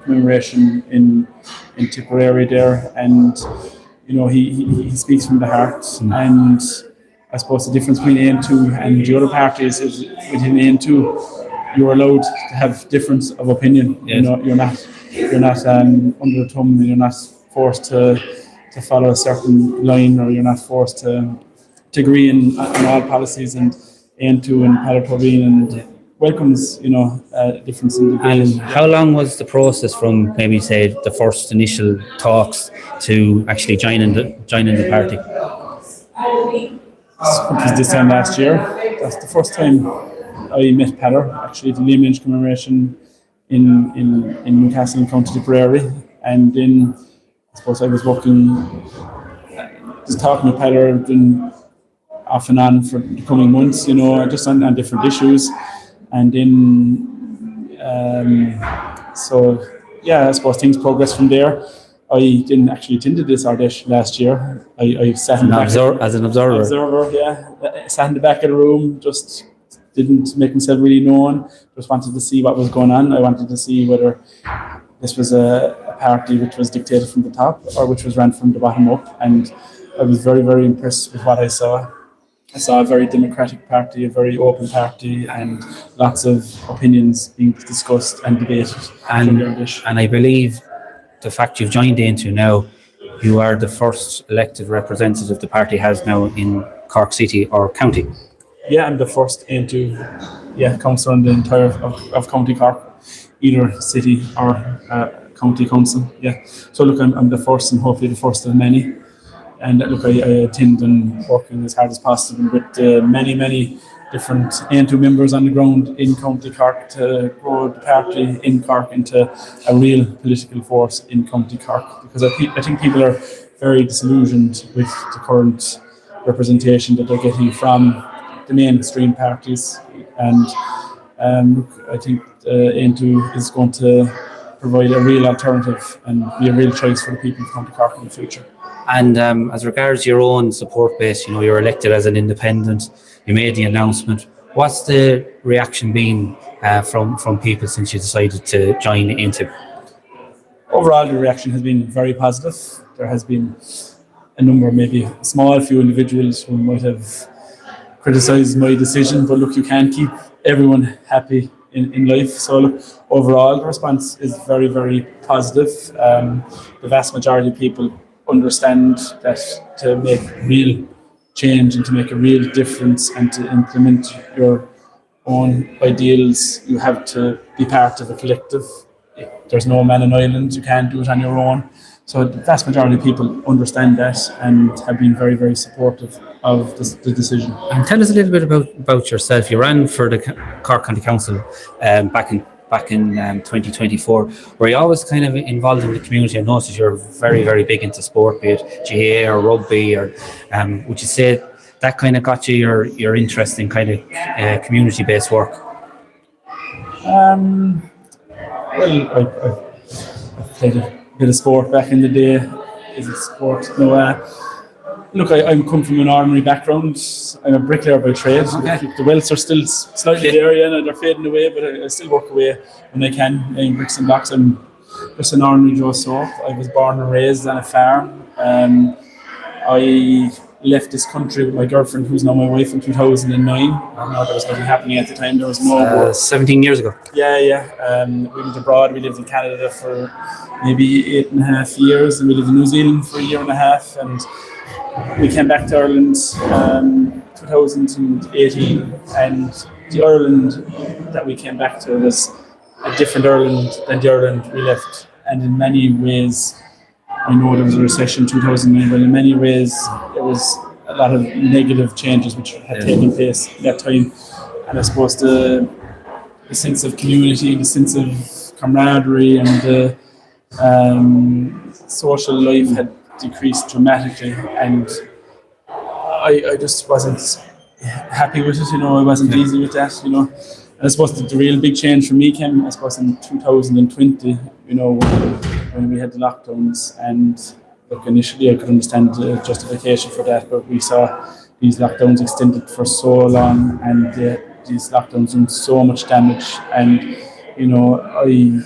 commemoration in Tipperary there, and you know he speaks from the heart. And I suppose the difference between Aontu and the other parties is within Aontu you're allowed to have difference of opinion. Yes. You know, you're not under the thumb, and you're not forced to follow a certain line, or you're not forced to agree on all policies. And Aontu and Palatobin and welcomes, you know, difference in the And how long was the process from maybe say the first initial talks to actually joining the party? It was this time last year. That's the first time I met Peter, actually at the Liam Lynch commemoration in Newcastle in County Tipperary. And then I suppose I was working, just talking to Peter, then off and on for the coming months, you know, just on different issues. And then, so yeah, I suppose things progressed from there. I didn't actually attend this Ardèche last year. I sat in the back As an observer. Sat in the back of the room, just didn't make myself really known. Just wanted to see what was going on. I wanted to see whether this was a party which was dictated from the top or which was ran from the bottom up. And I was very, very impressed with what I saw. I saw a very democratic party, a very open party, and lots of opinions being discussed and debated. And I believe the fact you've joined into now, you are the first elected representative the party has now in Cork City or County. Yeah, I'm the first into council in the entire of County Cork, either city or county council. Yeah, so look, I'm the first, and hopefully the first of many. And look, I attend and working as hard as possible with many different Aontu members on the ground in County Cork to grow the party in Cork into a real political force in County Cork. Because I think people are very disillusioned with the current representation that they're getting from the mainstream parties. And look, I think Aontu is going to provide a real alternative and be a real choice for the people of County Cork in the future. And as regards your own support base, you know, you're elected as an independent, you made the announcement. What's the reaction been from people since you decided to join into? Overall, the reaction has been very positive. There has been a number, maybe a small few individuals who might have criticised my decision, but look, you can't keep everyone happy in life. So look, overall, the response is very, very positive. The vast majority of people understand that to make real change and to make a real difference and to implement your own ideals, you have to be part of a collective. There's no man in Ireland, you can't do it on your own. So the vast majority of people understand that and have been very, very supportive of the decision. And tell us a little bit about yourself. You ran for the Cork County Council back in 2024. Were you always kind of involved in the community? I noticed you're very, very big into sport, be it GAA or rugby, or would you say that kind of got you your interest in kind of community-based work? Well, I played a bit of sport back in the day. Is it sport? No. Look, I come from an ordinary background. I'm a bricklayer by trade. Okay. The welts are still slightly there, and they're fading away, but I still work away when I can, laying bricks and blocks. I'm just an ordinary Joe Soap. I was born and raised on a farm. I left this country with my girlfriend, who's now my wife, in 2009. I don't know, there was nothing happening at the time. There was no 17 years ago. Yeah. We went abroad. We lived in Canada for maybe 8.5 years, and we lived in New Zealand for 1.5 years. And we came back to Ireland 2018, and the Ireland that we came back to was a different Ireland than the Ireland we left. And in many ways, I know there was a recession in 2009, but in many ways there was a lot of negative changes which had taken place at that time. I suppose the sense of community, the sense of camaraderie, and the social life had decreased dramatically, and I just wasn't happy with it. I wasn't easy with that. And I suppose the real big change for me came, I suppose, in 2020. When we had the lockdowns, and look, initially I could understand the justification for that, but we saw these lockdowns extended for so long, and these lockdowns done so much damage, and I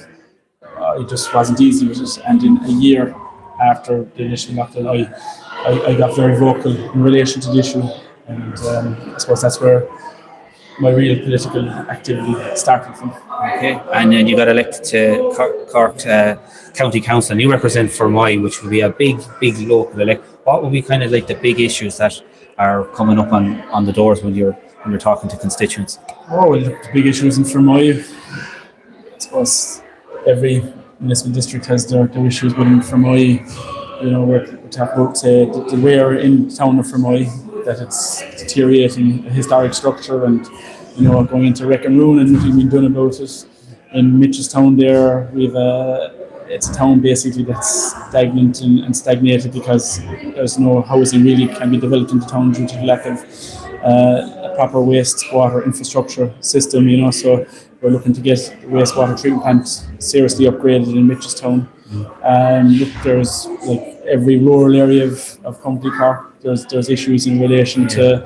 just wasn't easy with it. And in a year after the initial lockdown, I got very vocal in relation to the issue, and I suppose that's where my real political activity started from. Okay, and then you got elected to Cork County Council, and you represent Fermoy, which will be a big local elect. What will be kind of like the big issues that are coming up on the doors when you're talking to constituents? Oh, well, the big issues in Fermoy, I suppose every municipal district has their issues, but in Fermoy, we're talking about, say, the wear in the town of Fermoy, that it's deteriorating a historic structure, and going into wreck and ruin, and nothing being done about it. In Mitchelstown there, it's a town basically that's stagnant and stagnated, because there's no housing really can be developed in the town due to the lack of a proper wastewater infrastructure system. So we're looking to get the wastewater treatment plant seriously upgraded in Mitchelstown. Look, there's like every rural area of County Cork, there's issues in relation to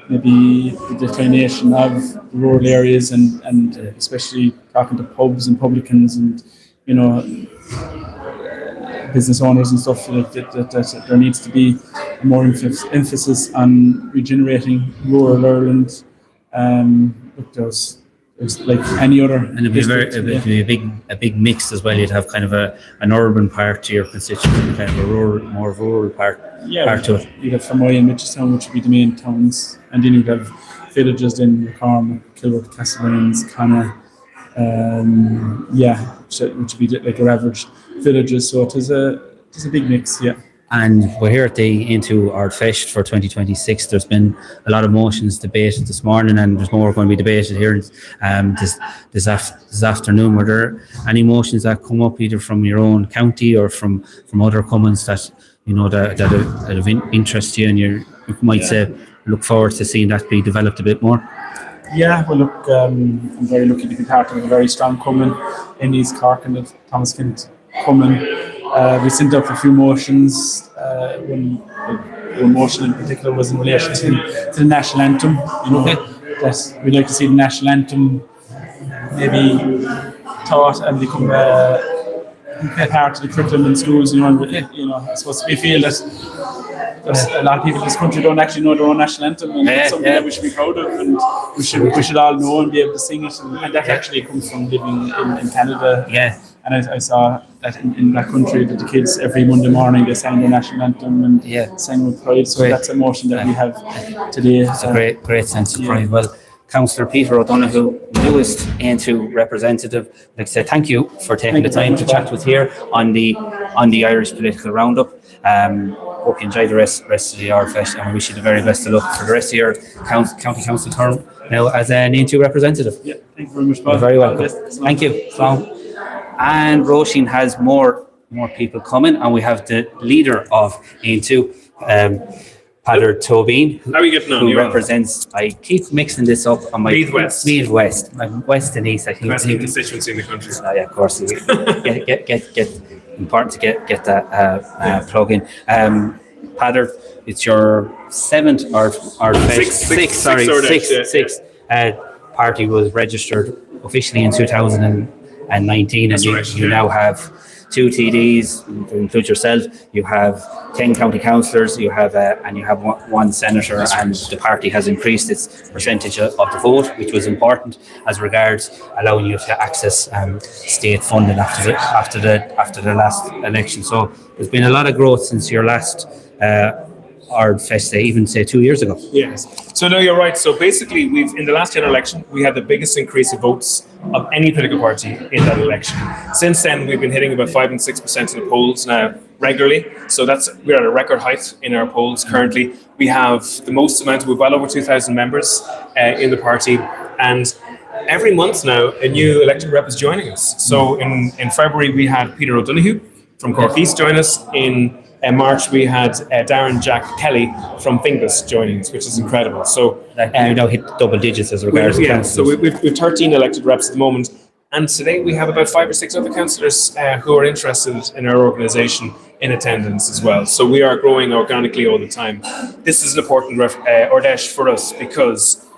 maybe the declination of the rural areas, and especially talking to pubs and publicans and business owners and stuff, that there needs to be more emphasis on regenerating rural Ireland. Look, there's like any other, and it'd be a big mix as well. You'd have kind of an urban part to your constituency, and kind of a more rural part to it. You'd have Fermoy and Mitchelstown, which would be the main towns, and then you'd have villages in McCormick, Kilworth, Castlereagh, Connor, which would be like your average villages. So it is a big mix, yeah. And we're here at the Aontu Ard Fheis for 2026. There's been a lot of motions debated this morning, and there's more going to be debated here this afternoon. Were there any motions that come up either from your own county or from other commons that that of interest to you, and you might say look forward to seeing that be developed a bit more? Yeah, well, look, I'm very lucky to be part of a very strong common in East Cork, and the Thomas Kent common. We sent up a few motions. One motion in particular was in relation to the national anthem. That we'd like to see the national anthem maybe taught and become a part of the curriculum in schools. I suppose we feel that there's a lot of people in this country don't actually know their own national anthem, and it's something that we should be proud of, and we should all know and be able to sing it. And that actually comes from living in Canada. Yeah. And I saw that in that country, that the kids every Monday morning they sang their national anthem and sang with pride. So that's a motion that we have today. It's a great sense of pride. Well, Councillor Peter O'Donoghue, newest Aontu representative, I'd like to say thank you for taking the time to chat with here on the Irish Political Roundup. Hope you enjoy the rest of the Ard Fheis, and we wish you the very best of luck for the rest of your county council term now as an Aontu representative. Yeah, thank you very much, Bob. You're very welcome. Thank you. And Roisin has more people coming, and we have the leader of Aontu, Padder Tobin, who represents. I keep mixing this up on my Meath West. I'm West and East. I think Best constituency in the country. Yeah, of course. Get important to get that plug in. Padder, it's your seventh Ard Fheis. Sixth party was registered officially in 2019, and you now have 2 TDs, include yourself. You have 10 county councillors. You have one senator, and the party has increased its percentage of the vote, which was important as regards allowing you to access state funding after the last election. So there's been a lot of growth since your last Ard Fheis, even say 2 years ago. Yes. So no, you're right. So basically, in the last general election, we had the biggest increase of votes of any political party in that election. Since then, we've been hitting about 5 and 6% in the polls now regularly. So we're at a record height in our polls currently. We have the most amount, we've well over 2,000 members in the party, and every month now, a new elected rep is joining us. So in February, we had Peter O'Donoghue from Cork East join us. In March, we had Darren Jack Kelly from Finglas joining us, which is incredible. So you now hit double digits as regards to councillors. so we've 13 elected reps at the moment. And today we have about 5 or 6 other councillors who are interested in our organisation in attendance as well. So we are growing organically all the time. This is an important Ard Fheis for us because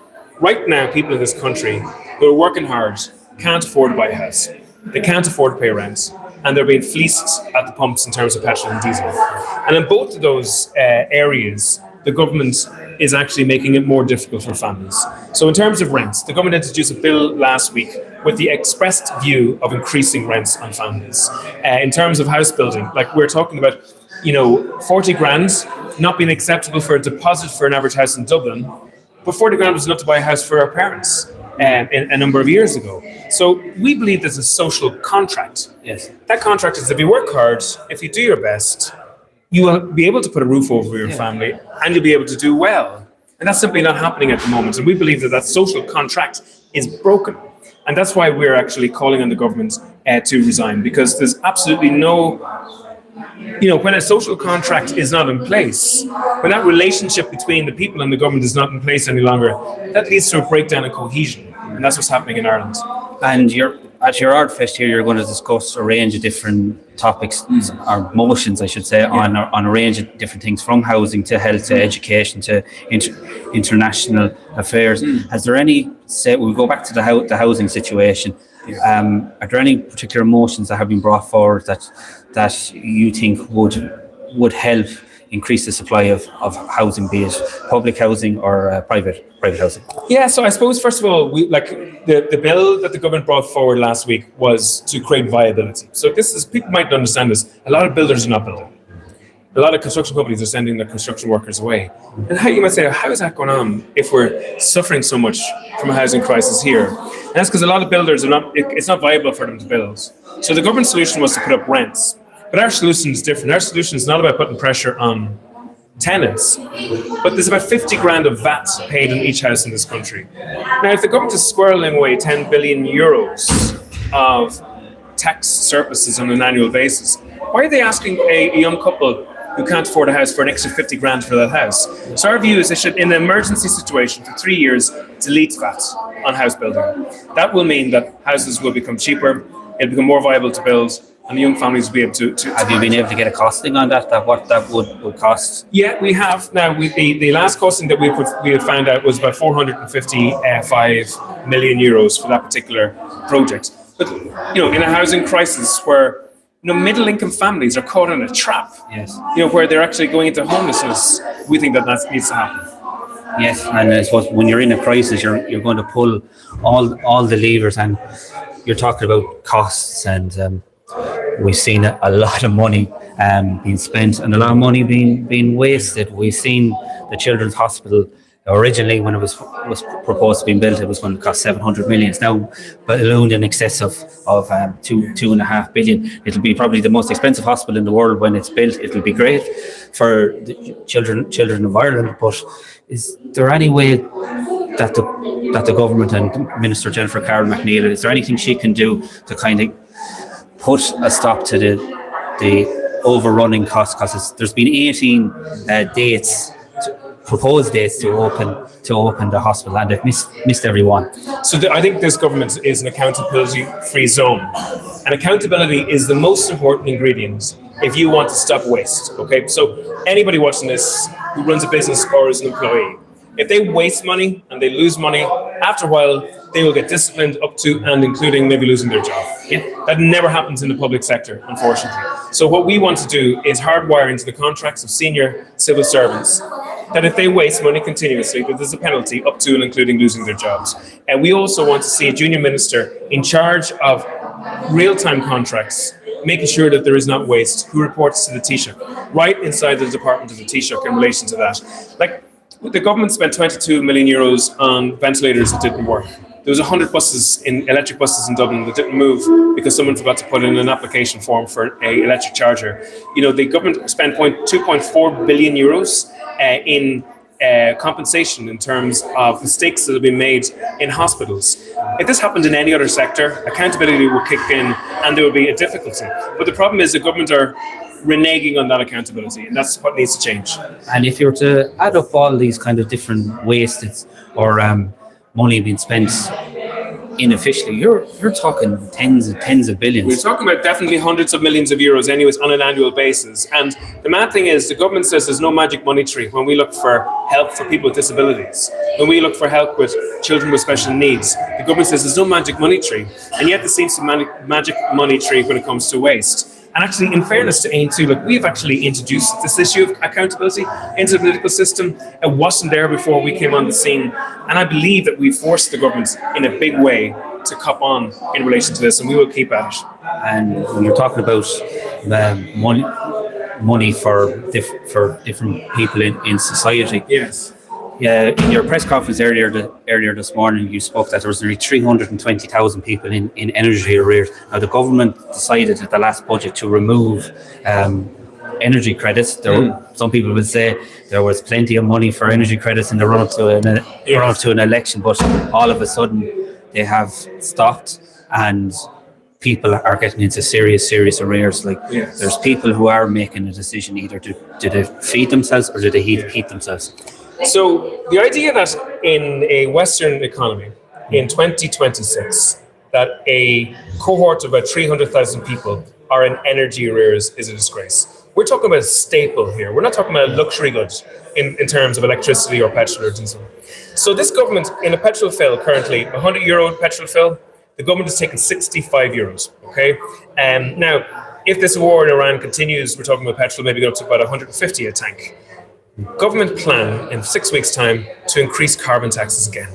right now people in this country who are working hard can't afford to buy a house. They can't afford to pay rent, and they're being fleeced at the pumps in terms of petrol and diesel. And in both of those areas, the government is actually making it more difficult for families. So in terms of rents, the government introduced a bill last week with the expressed view of increasing rents on families. In terms of house building, like we're talking about, 40 grand not being acceptable for a deposit for an average house in Dublin, but 40 grand was enough to buy a house for our parents a number of years ago. So we believe there's a social contract. Yes. That contract is if you work hard, if you do your best, you will be able to put a roof over your family and you'll be able to do well. And that's simply not happening at the moment. And we believe that social contract is broken. And that's why we're actually calling on the government to resign, because there's absolutely no, when a social contract is not in place, when that relationship between the people and the government is not in place any longer, that leads to a breakdown in cohesion. And that's what's happening in Ireland. And at your Ard Fest here, you're going to discuss a range of different topics, or motions, I should say, on a range of different things, from housing to health to education to international affairs. Has there any, we'll go back to the housing situation, are there any particular motions that have been brought forward that you think would help increase the supply of housing, be it public housing or private housing? Yeah, so I suppose first of all, the bill that the government brought forward last week was to create viability. So people might understand this. A lot of builders are not building. A lot of construction companies are sending their construction workers away. And you might say, how is that going on if we're suffering so much from a housing crisis here? And that's because a lot of builders it's not viable for them to build. So the government solution was to put up rents. But our solution is different. Our solution is not about putting pressure on tenants, but there's about 50 grand of VAT paid on each house in this country. Now, if the government is squirreling away 10 billion euros of tax surpluses on an annual basis, why are they asking a young couple who can't afford a house for an extra 50 grand for that house? So our view is they should, in an emergency situation for 3 years, delete VAT on house building. That will mean that houses will become cheaper, it'll become more viable to build, and the young families will be able to have you been able to get a costing on that what that would cost? Yeah, we have. Now, the last costing that we had found out was about 455 million euros for that particular project. But, in a housing crisis where, middle-income families are caught in a trap, yes, where they're actually going into homelessness, we think that needs to happen. Yes, and I suppose when you're in a crisis, you're going to pull all the levers, and you're talking about costs, and we've seen a lot of money being spent and a lot of money being wasted. We've seen the Children's Hospital. Originally, when it was proposed to be built, it was going to cost 700 million. It's now ballooned in excess of 2.5 billion. It'll be probably the most expensive hospital in the world when it's built. It'll be great for the children of Ireland. But is there any way that the government and Minister Jennifer Carroll McNeil, is there anything she can do to kind of put a stop to the overrunning costs? Because there's been 18 proposed dates to open the hospital, and they've missed every one. So I think this government is an accountability-free zone, and accountability is the most important ingredient if you want to stop waste. Okay, so anybody watching this who runs a business or is an employee, if they waste money and they lose money, after a while they will get disciplined up to and including maybe losing their job. Yeah. That never happens in the public sector, unfortunately. So what we want to do is hardwire into the contracts of senior civil servants that if they waste money continuously, that there's a penalty up to and including losing their jobs. And we also want to see a junior minister in charge of real-time contracts making sure that there is not waste, who reports to the Taoiseach, right inside the department of the Taoiseach in relation to that. Like, the government spent 22 million euros on ventilators that didn't work. There was 100 electric buses in Dublin that didn't move because someone forgot to put in an application form for an electric charger. The government spent 2.4 billion euros in compensation in terms of mistakes that have been made in hospitals. If this happened in any other sector, accountability would kick in and there would be a difficulty. But the problem is the government are reneging on that accountability, and that's what needs to change. And if you were to add up all these kind of different wastes or money being spent inefficiently, you're talking tens of billions. We're talking about definitely hundreds of millions of euros anyways on an annual basis. And the mad thing is the government says there's no magic money tree when we look for help for people with disabilities, when we look for help with children with special needs. The government says there's no magic money tree, and yet there seems to be magic money tree when it comes to waste. And actually, in fairness to Aontu, we've actually introduced this issue of accountability into the political system. It wasn't there before we came on the scene. And I believe that we forced the government in a big way to cop on in relation to this, and we will keep at it. And when you're talking about money for different people in society. Yes. Yeah, in your press conference earlier this morning, you spoke that there was nearly 320,000 people in energy arrears. Now, the government decided at the last budget to remove energy credits. Some people would say there was plenty of money for energy credits in the run-up to an election, but all of a sudden they have stopped, and people are getting into serious arrears. There's people who are making a decision either do they feed themselves or do they heat themselves. So the idea that in a Western economy in 2026 that a cohort of about 300,000 people are in energy arrears is a disgrace. We're talking about a staple here. We're not talking about a luxury good in terms of electricity or petrol or diesel. So this government, in a petrol fill currently, €100 petrol fill, the government is taking 65 euros. Okay, now if this war in Iran continues, we're talking about petrol maybe go up to about 150 a tank. Government plan in 6 weeks' time to increase carbon taxes again.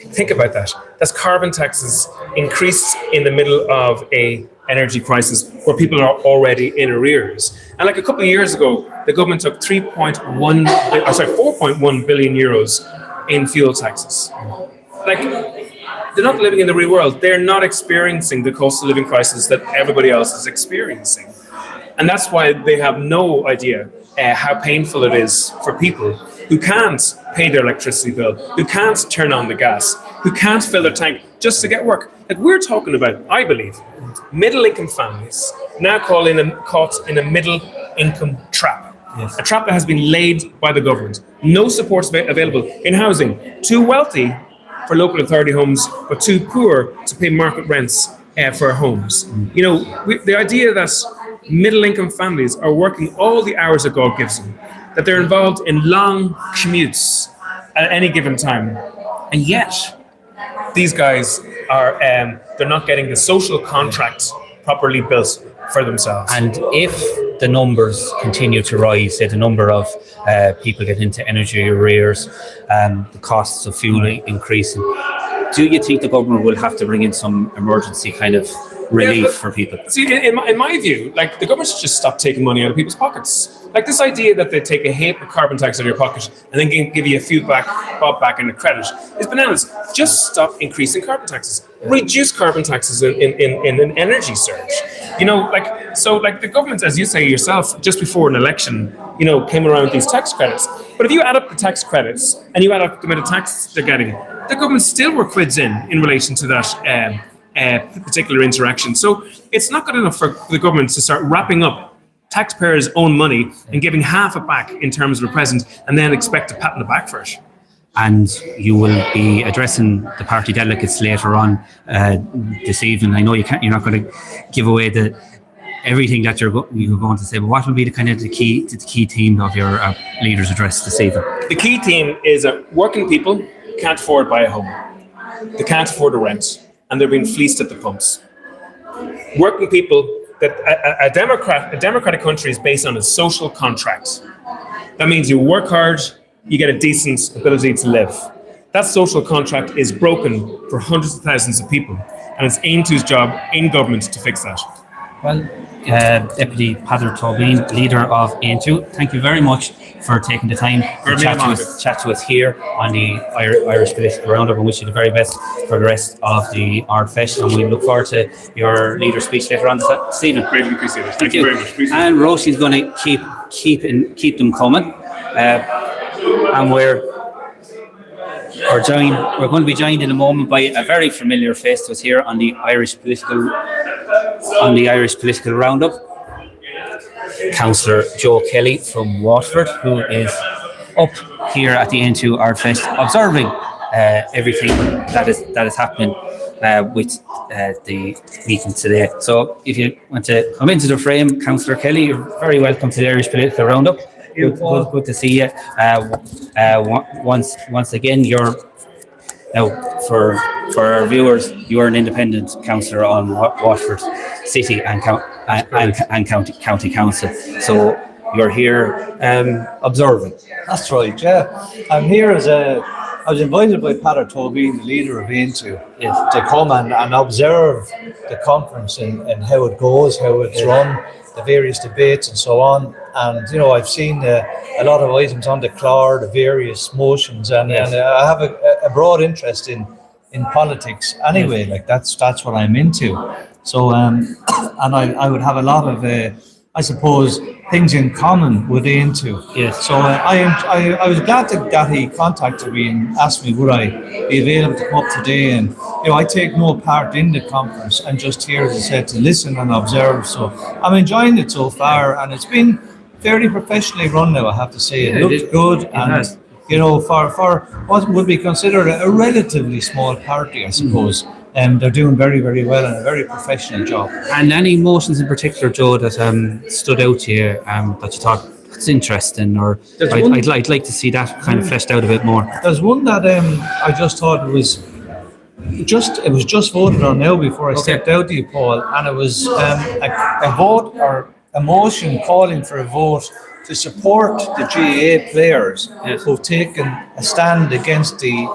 Think about that. That's carbon taxes increased in the middle of a energy crisis where people are already in arrears. And like a couple of years ago, the government took 4.1 billion euros in fuel taxes. Like, they're not living in the real world. They're not experiencing the cost of living crisis that everybody else is experiencing. And that's why they have no idea how painful it is for people who can't pay their electricity bill, who can't turn on the gas, who can't fill their tank just to get work. Like, we're talking about, I believe, middle-income families now caught in a middle-income trap. Yes. A trap that has been laid by the government. No supports available in housing. Too wealthy for local authority homes, but too poor to pay market rents for homes. The idea that middle-income families are working all the hours that God gives them, that they're involved in long commutes at any given time, and yet these guys are they're not getting the social contract properly built for themselves. And if the numbers continue to rise, say the number of people getting into energy arrears, the costs of fuel increasing, do you think the government will have to bring in some emergency kind of relief for people? See, in my view, the government should just stop taking money out of people's pockets. Like, this idea that they take a heap of carbon tax out of your pocket and then give you a few bob back in a credit is bananas. Just stop increasing carbon taxes. Reduce carbon taxes in an energy surge. The government, as you say yourself, just before an election, came around with these tax credits. But if you add up the tax credits and you add up the amount of tax they're getting, the government still were quids in relation to that particular interaction. So it's not good enough for the government to start wrapping up taxpayers' own money and giving half it back in terms of a present and then expect a pat on the back for it. And you will be addressing the party delegates later on this evening. I know you're not going to give away everything that you're going to say, but what will be the key theme of your leaders' address this evening? The key theme is that working people can't afford to buy a home. They can't afford a rent, and they're being fleeced at the pumps. Working people, that a democratic country is based on a social contract. That means you work hard, you get a decent ability to live. That social contract is broken for hundreds of thousands of people, and it's Aontu's job in government to fix that. Well, Deputy Padder Tobin, leader of Aontu. Thank you very much for taking the time to chat to us here on the Irish Political Roundup, and wish you the very best for the rest of the Ard Fheis, and we look forward to your leader speech later on this evening. Greatly appreciated. Thank you very much. Appreciate it. And Roisin's going to keep them coming, and we're going to be joined in a moment by a very familiar face to us here on the Irish Political Roundup, Councillor Joe Kelly from Waterford, who is up here at the Aontu Ard Fheis observing everything that is happening with the meeting today. So if you want to come into the frame, Councillor Kelly, you're very welcome to the Irish Political Roundup. Good to see you. Once again, you're now for our viewers, you are an independent councillor on Waterford City and County Council. So you're here observing. That's right, yeah. I'm here I was invited by Padder Tobin, the leader of Aontu, to come and observe the conference and how it goes, how it's run, the various debates and so on. And, you know, I've seen a lot of items on the clár, the various motions, and I have a broad interest in politics anyway. Like that's what I'm into. So, and I would have a lot of, I suppose, things in common with Aontu. Yes. So I was glad that he contacted me and asked me would I be available to come up today. And you know, I take no part in the conference. I'm just here, as I said, to listen and observe. So I'm enjoying it so far, and it's been fairly professionally run now, I have to say. It looks good, and you know, for what would be considered a relatively small party, I suppose. And they're doing very, very well and a very professional job. And any motions in particular, Joe, that stood out to you that you thought that's interesting, or I'd like to see that kind of fleshed out a bit more. There's one that I just thought it was just voted on now before I stepped out to you, Paul, and it was a vote or a motion calling for a vote to support the GAA players who've taken a stand against the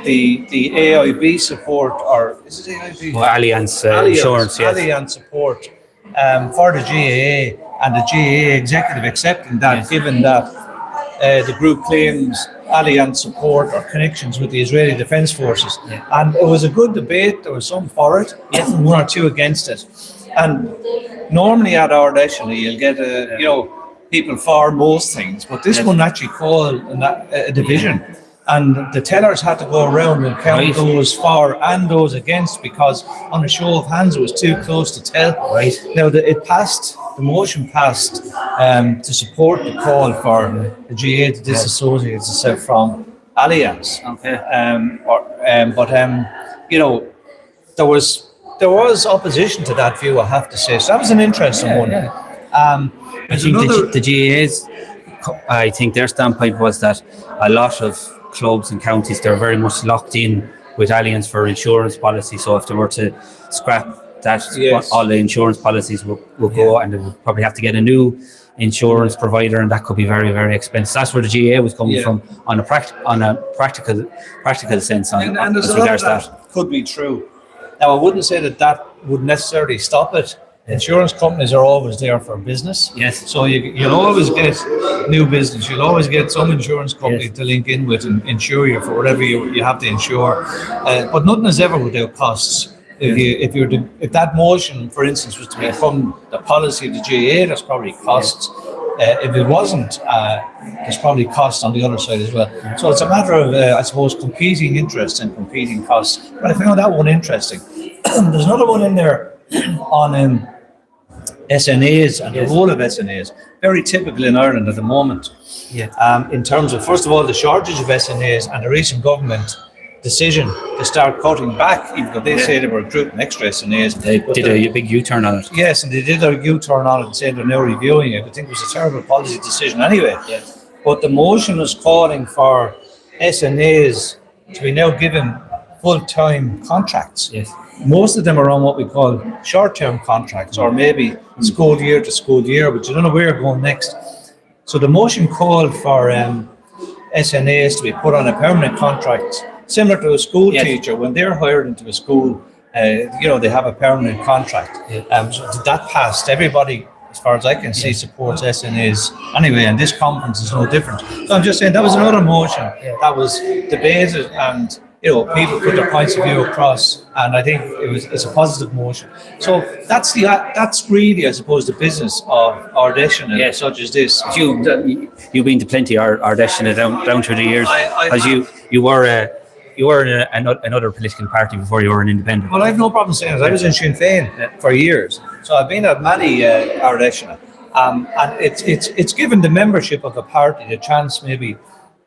AIB support, or is it AIB? Well, Allianz Insurance, yes. Allianz support for the GAA, and the GAA executive accepting that, given that the group claims Allianz support or connections with the Israeli Defence Forces. Yeah. And it was a good debate. There was some for it, one or two against it. And normally at Ard Fheis, you'll get people for most things, but this one actually called a division. And the tellers had to go around and count those for and those against, because on a show of hands it was too close to tell. Right. Now the motion passed to support the call for the GAA to disassociate itself from Allianz. Okay. There was opposition to that view, I have to say. So that was an interesting one. I think the GAA's, I think their standpoint was that a lot of clubs and counties, they're very much locked in with Allianz for insurance policy. So if they were to scrap that, all the insurance policies will go, and they would probably have to get a new insurance provider, and that could be very, very expensive. That's where the GAA was coming from on a practical sense. And there's a lot of that could be true. Now, I wouldn't say that would necessarily stop it. Insurance companies are always there for business. Yes. So you'll always get new business. You'll always get some insurance company to link in with and insure you for whatever you have to insure. But nothing is ever without costs. If that motion, for instance, was to become the policy of the GAA, there's probably costs. If it wasn't, there's probably costs on the other side as well. So it's a matter of, I suppose, competing interests and competing costs. But I found that one interesting. There's another one in there on SNAs and the role of SNAs, very typical in Ireland at the moment. In terms of, first of all, the shortage of SNAs and the recent government decision to start cutting back, even though they say they were recruiting extra SNAs. They did a big U-turn on it. Yes, and they did a U-turn on it and said they're now reviewing it. I think it was a terrible policy decision anyway. But the motion is calling for SNAs to be now given full-time contracts. Yes. Most of them are on what we call short-term contracts, or maybe school year to school year, but you don't know where you're going next. So the motion called for SNAs to be put on a permanent contract, similar to a school teacher when they're hired into a school. they have a permanent contract. So that passed. Everybody, as far as I can see, supports SNAs anyway, and this conference is no different. So I'm just saying that was another motion that was debated, and people put their points of view across, and I think it's a positive motion. So that's really, I suppose, the business of Ardeshina, such as this. You've been to plenty Ardeshina down through the years, as you were in another political party before you were an independent. Well, I have no problem saying it. I was in Sinn Féin for years, so I've been at many Ardeshina, and it's given the membership of a party the chance maybe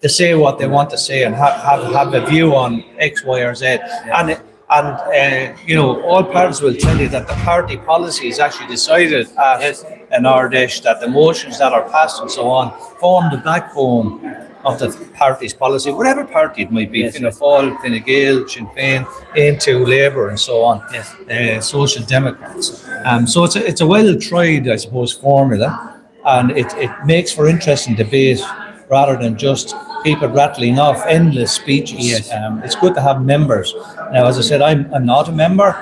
to say what they want to say and have a view on X, Y, or Z. And all parties will tell you that the party policy is actually decided at an Ardesh, that the motions that are passed and so on form the backbone of the party's policy, whatever party it might be, Fianna Fáil, Fine Gael, Sinn Féin, Aontu, Labour, and so on, Social Democrats. So it's a well-tried, I suppose, formula, and it makes for interesting debate rather than just people rattling off endless speeches. It's good to have members. Now, as I said, I'm not a member,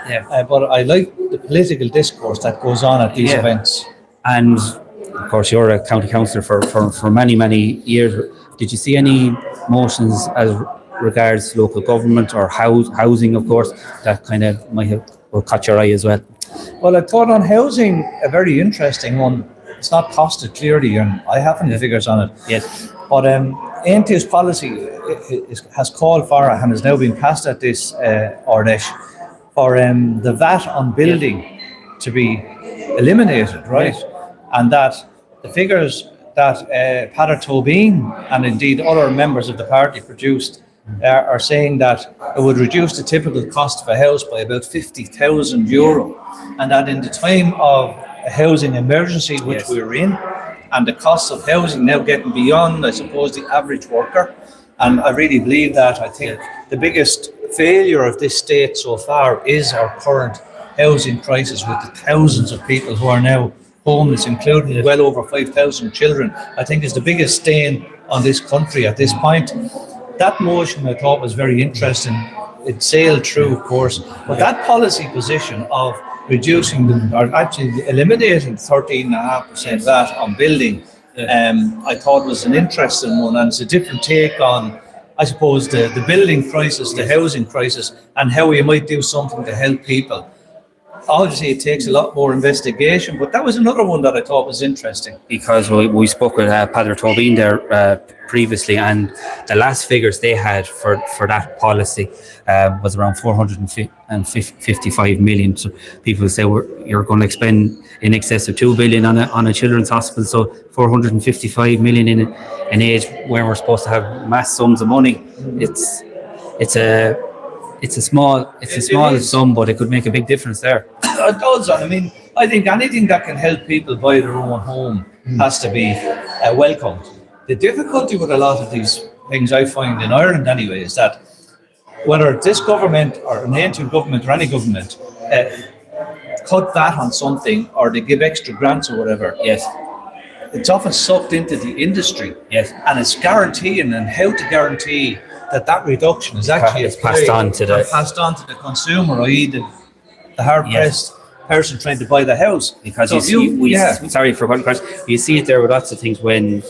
but I like the political discourse that goes on at these events. And of course, you're a county councillor for many, many years. Did you see any motions as regards local government or housing, of course, that kind of might have caught your eye as well? Well, I thought on housing, a very interesting one. It's not costed clearly, and I haven't the figures on it. Yes. But Aontu's policy has called for, and has now been passed at this Ardesh, for the VAT on building to be eliminated, right? And that the figures that Peadar Tóibín and indeed other members of the party produced are saying that it would reduce the typical cost of a house by about €50,000, and that in the time of a housing emergency which we're in, and the costs of housing now getting beyond, I suppose, the average worker, and I really believe that. I think the biggest failure of this state so far is our current housing crisis, with the thousands of people who are now homeless, including well over 5,000 children. I think is the biggest stain on this country at this point. That motion I thought was very interesting. It sailed through, of course, but that policy position of reducing or actually eliminating 13.5% VAT on building, I thought was an interesting one, and it's a different take on, I suppose, the building crisis, the housing crisis, and how we might do something to help people. Obviously, it takes a lot more investigation, but that was another one that I thought was interesting. Because we spoke with Peadar Tóibín there previously, and the last figures they had for that policy was around 455 million. So people say you're going to expend in excess of 2 billion on a children's hospital. So 455 million in an age where we're supposed to have mass sums of money. It's a small sum, but it could make a big difference there. It does. I mean, I think anything that can help people buy their own home has to be welcomed. The difficulty with a lot of these things, I find in Ireland anyway, is that whether this government or an Aontu government or any government cut VAT on something, or they give extra grants or whatever, it's often sucked into the industry, and it's guaranteeing, and how to guarantee that reduction is actually passed on to the consumer, i.e. the hard-pressed person trying to buy the house. Because sorry for one question, you see it there with lots of things. When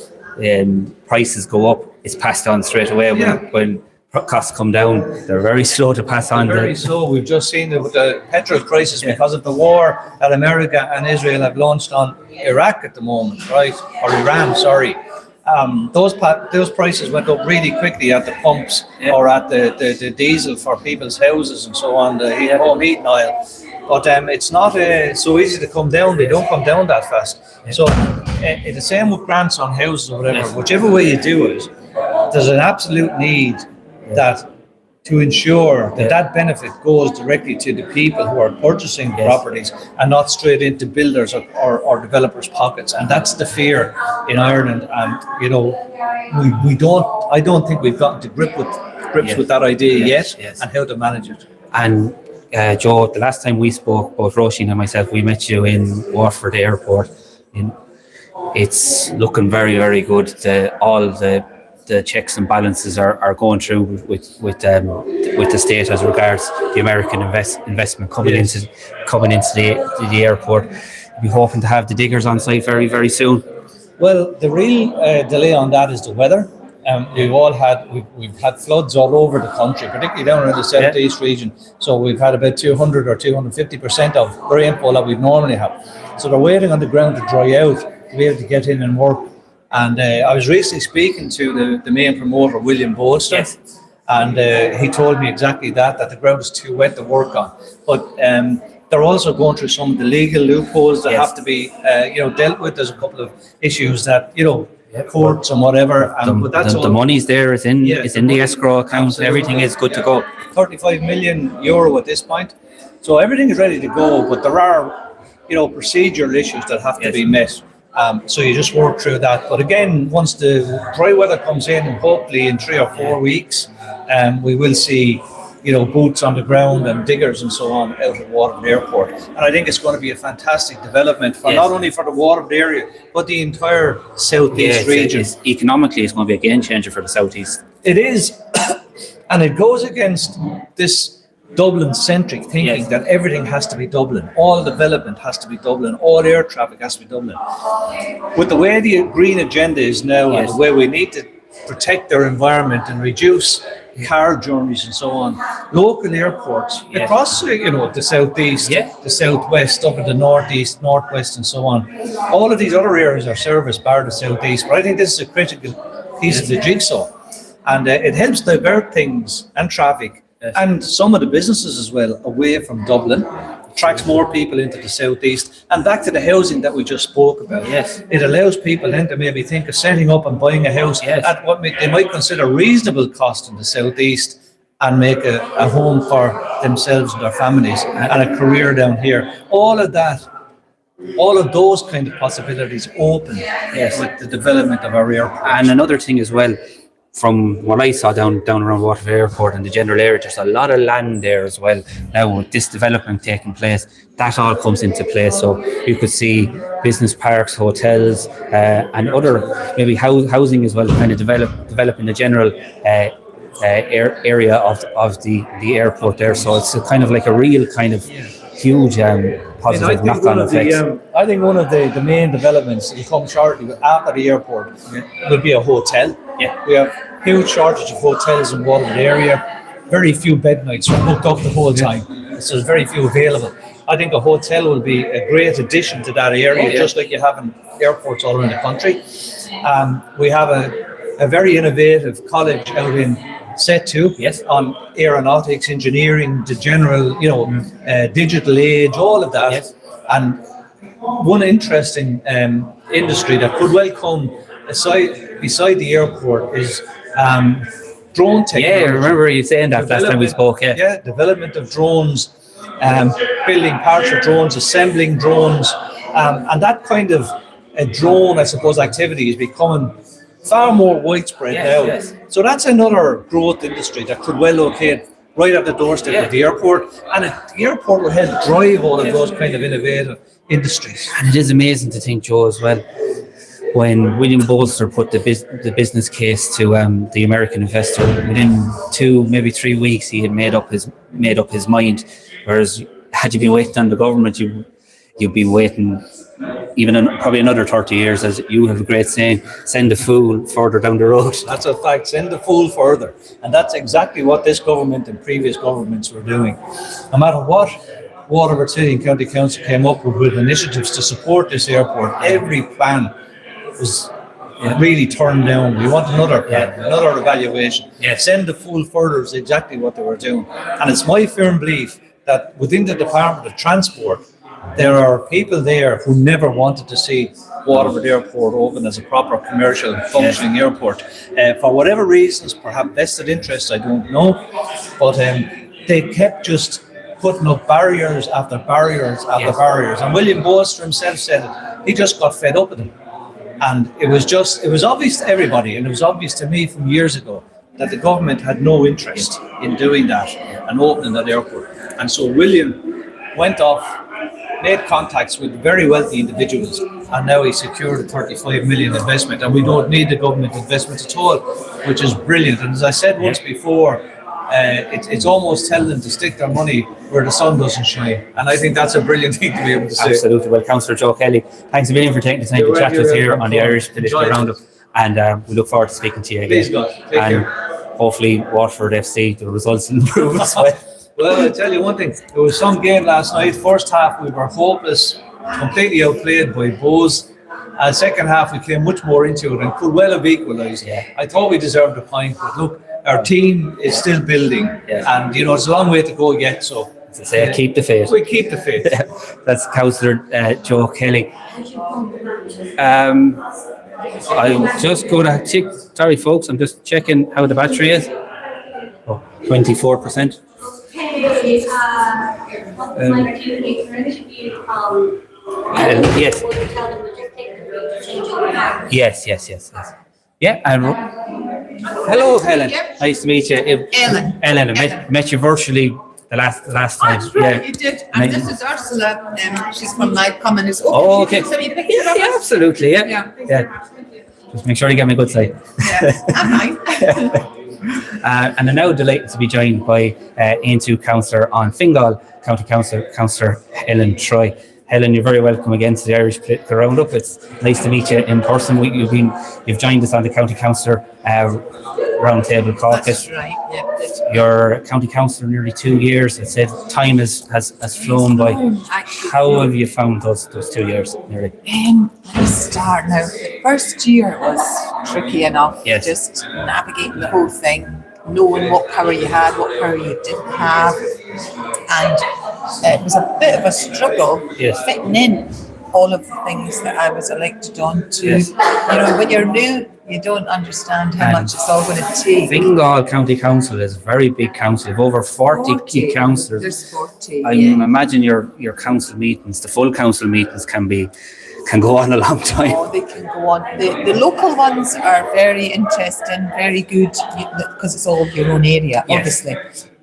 prices go up, it's passed on straight away. When costs come down, they're very slow to pass on. Very slow. We've just seen it with the petrol crisis because of the war that America and Israel have launched on Iraq at the moment, right? Or Iran, sorry. Those prices went up really quickly at the pumps or at the diesel for people's houses and so on, the home heating oil. But it's not so easy to come down. They don't come down that fast. So it's the same with grants on houses or whatever. Whichever way you do it, there's an absolute need that to ensure that benefit goes directly to the people who are purchasing properties and not straight into builders or developers' pockets. And that's the fear in Ireland. And I don't think we've gotten to grips with that idea yet and how to manage it. And Joe, the last time we spoke, both Roisin and myself, we met you in Waterford Airport. It's looking very, very good. All the the checks and balances are going through with the state as regards the American investment coming into the airport. We'll be hoping to have the diggers on site very, very soon. Well, the real delay on that is the weather. We've had floods all over the country, particularly down in the southeast region. So we've had about 200 or 250% of rainfall that we normally have. So they're waiting on the ground to dry out to be able to get in and work. And I was recently speaking to the main promoter, William Bolster, and he told me exactly that the ground is too wet to work on. But they're also going through some of the legal loopholes that have to be dealt with. There's a couple of issues that courts and whatever, but that's the money's there. It's in the escrow account. Absolutely. Everything is good to go. 35 million euro at this point, so everything is ready to go. But there are procedural issues that have to be met. So you just work through that. But again, once the dry weather comes in, and hopefully in 3 or 4 weeks, we will see boots on the ground and diggers and so on out at Waterford Airport. And I think it's going to be a fantastic development for not only for the Waterford area, but the entire southeast region. Economically, it's going to be a game changer for the southeast. It is, and it goes against this Dublin-centric thinking that everything has to be Dublin, all development has to be Dublin, all air traffic has to be Dublin. With the way the green agenda is now and the way we need to protect our environment and reduce car journeys and so on, local airports across the southeast, the southwest, up in the northeast, northwest and so on. All of these other areas are serviced by the southeast, but I think this is a critical piece of the jigsaw, and it helps divert things and traffic and some of the businesses as well away from Dublin, attracts more people into the southeast, and back to the housing that we just spoke about. It allows people then to maybe think of setting up and buying a house at what they might consider reasonable cost in the southeast, and make a home for themselves and their families and a career down here. All of those kind of possibilities open with the development of our airport. And another thing as well, from what I saw down around Waterford Airport and the general area, there's a lot of land there as well. Now with this development taking place, that all comes into place. So you could see business parks, hotels, and other maybe housing as well, kind of developing the general area of the airport there. So it's a kind of like a real kind of huge positive knock-on effects. I think one of the main developments that will come shortly after the airport will be a hotel. We have huge shortage of hotels in Waterford area. Very few bed nights are booked up the whole time, so there's very few available. I think a hotel will be a great addition to that area, just like you have in airports all around the country. We have a very innovative college out in Setu on aeronautics, engineering, the general, digital age, all of that. And one interesting industry that could well come beside the airport is drone technology. I remember you saying that last time we spoke. Development of drones, building parts of drones, assembling drones, and that kind of a drone, I suppose, activity is becoming far more widespread now. So that's another growth industry that could well locate right at the doorstep of the airport, and the airport will help drive all of those kind of innovative industries. And it is amazing to think, Joe, as well, when William Bolster put the business case to the American investor, within 2, maybe 3 weeks, he had made up his mind. Whereas had you been waiting on the government, you'd be waiting probably another 30 years, as you have a great saying, send the fool further down the road. That's a fact, send the fool further. And that's exactly what this government and previous governments were doing. No matter what Waterford City and County Council came up with initiatives to support this airport, every plan was really turned down. We want another plan, another evaluation. Send the fool further is exactly what they were doing. And it's my firm belief that within the Department of Transport, there are people there who never wanted to see Waterford Airport open as a proper commercial functioning airport. For whatever reasons, perhaps vested interests, I don't know, but they kept just putting up barriers after barriers after barriers. And William Bolster himself said it. He just got fed up with them. And it was obvious to everybody, and it was obvious to me from years ago, that the government had no interest in doing that and opening that airport. And so William went off made contacts with very wealthy individuals, and now he secured a 35 million investment, and we don't need the government investment at all, which is brilliant. And as I said once before, it's almost telling them to stick their money where the sun doesn't shine, and I think that's a brilliant thing to be able to say. Absolutely. Well, Councillor Joe Kelly, thanks a million for taking the time to chat to us here on the Irish Political Roundup, and we look forward to speaking to you again. Please God, take care. Hopefully Waterford FC, the results will improve as well. Well, I'll tell you one thing. There was some game last night. First half, we were hopeless, completely outplayed by Bose. Second half, we came much more into it and could well have equalised. Yeah. I thought we deserved a point, but look, our team is still building, and it's a long way to go yet. So, as I say, keep the faith. We keep the faith. That's Councillor Joe Kelly. I'll just go to check. Sorry, folks, I'm just checking how the battery is. 24%. Yes. Yes. Yeah, hello, Helen. Nice to meet you. Ellen. I met you virtually the last time. That's right, you did. And this is Ursula. She's from Night Commons. Oh, okay. So you picked it up? Yeah, absolutely. Yeah. Just make sure you get my good side. Yeah, I'm fine. And I'm now delighted to be joined by Aontu Councillor on Fingal, County Councillor Helen Troy. Helen, you're very welcome again to the Irish Political Roundup. It's nice to meet you in person. You've joined us on the County Councillor Roundtable Caucus. That's right. Yeah, You're a County Councillor nearly 2 years. I said time has flown by. How have you found those 2 years nearly? Let me start now. The first year was tricky enough. Yes. Just navigating the whole thing, knowing what power you had, what power you didn't have, and it was a bit of a struggle fitting in all of the things that I was elected on to. Yes. When you're new, you don't understand how much it's all going to take. Fingal County Council is a very big council of over 40 key councillors. There's 40. I imagine your council meetings, the full council meetings, can go on a long time. Oh, they can go on. The local ones are very interesting, very good, because it's all your own area, obviously.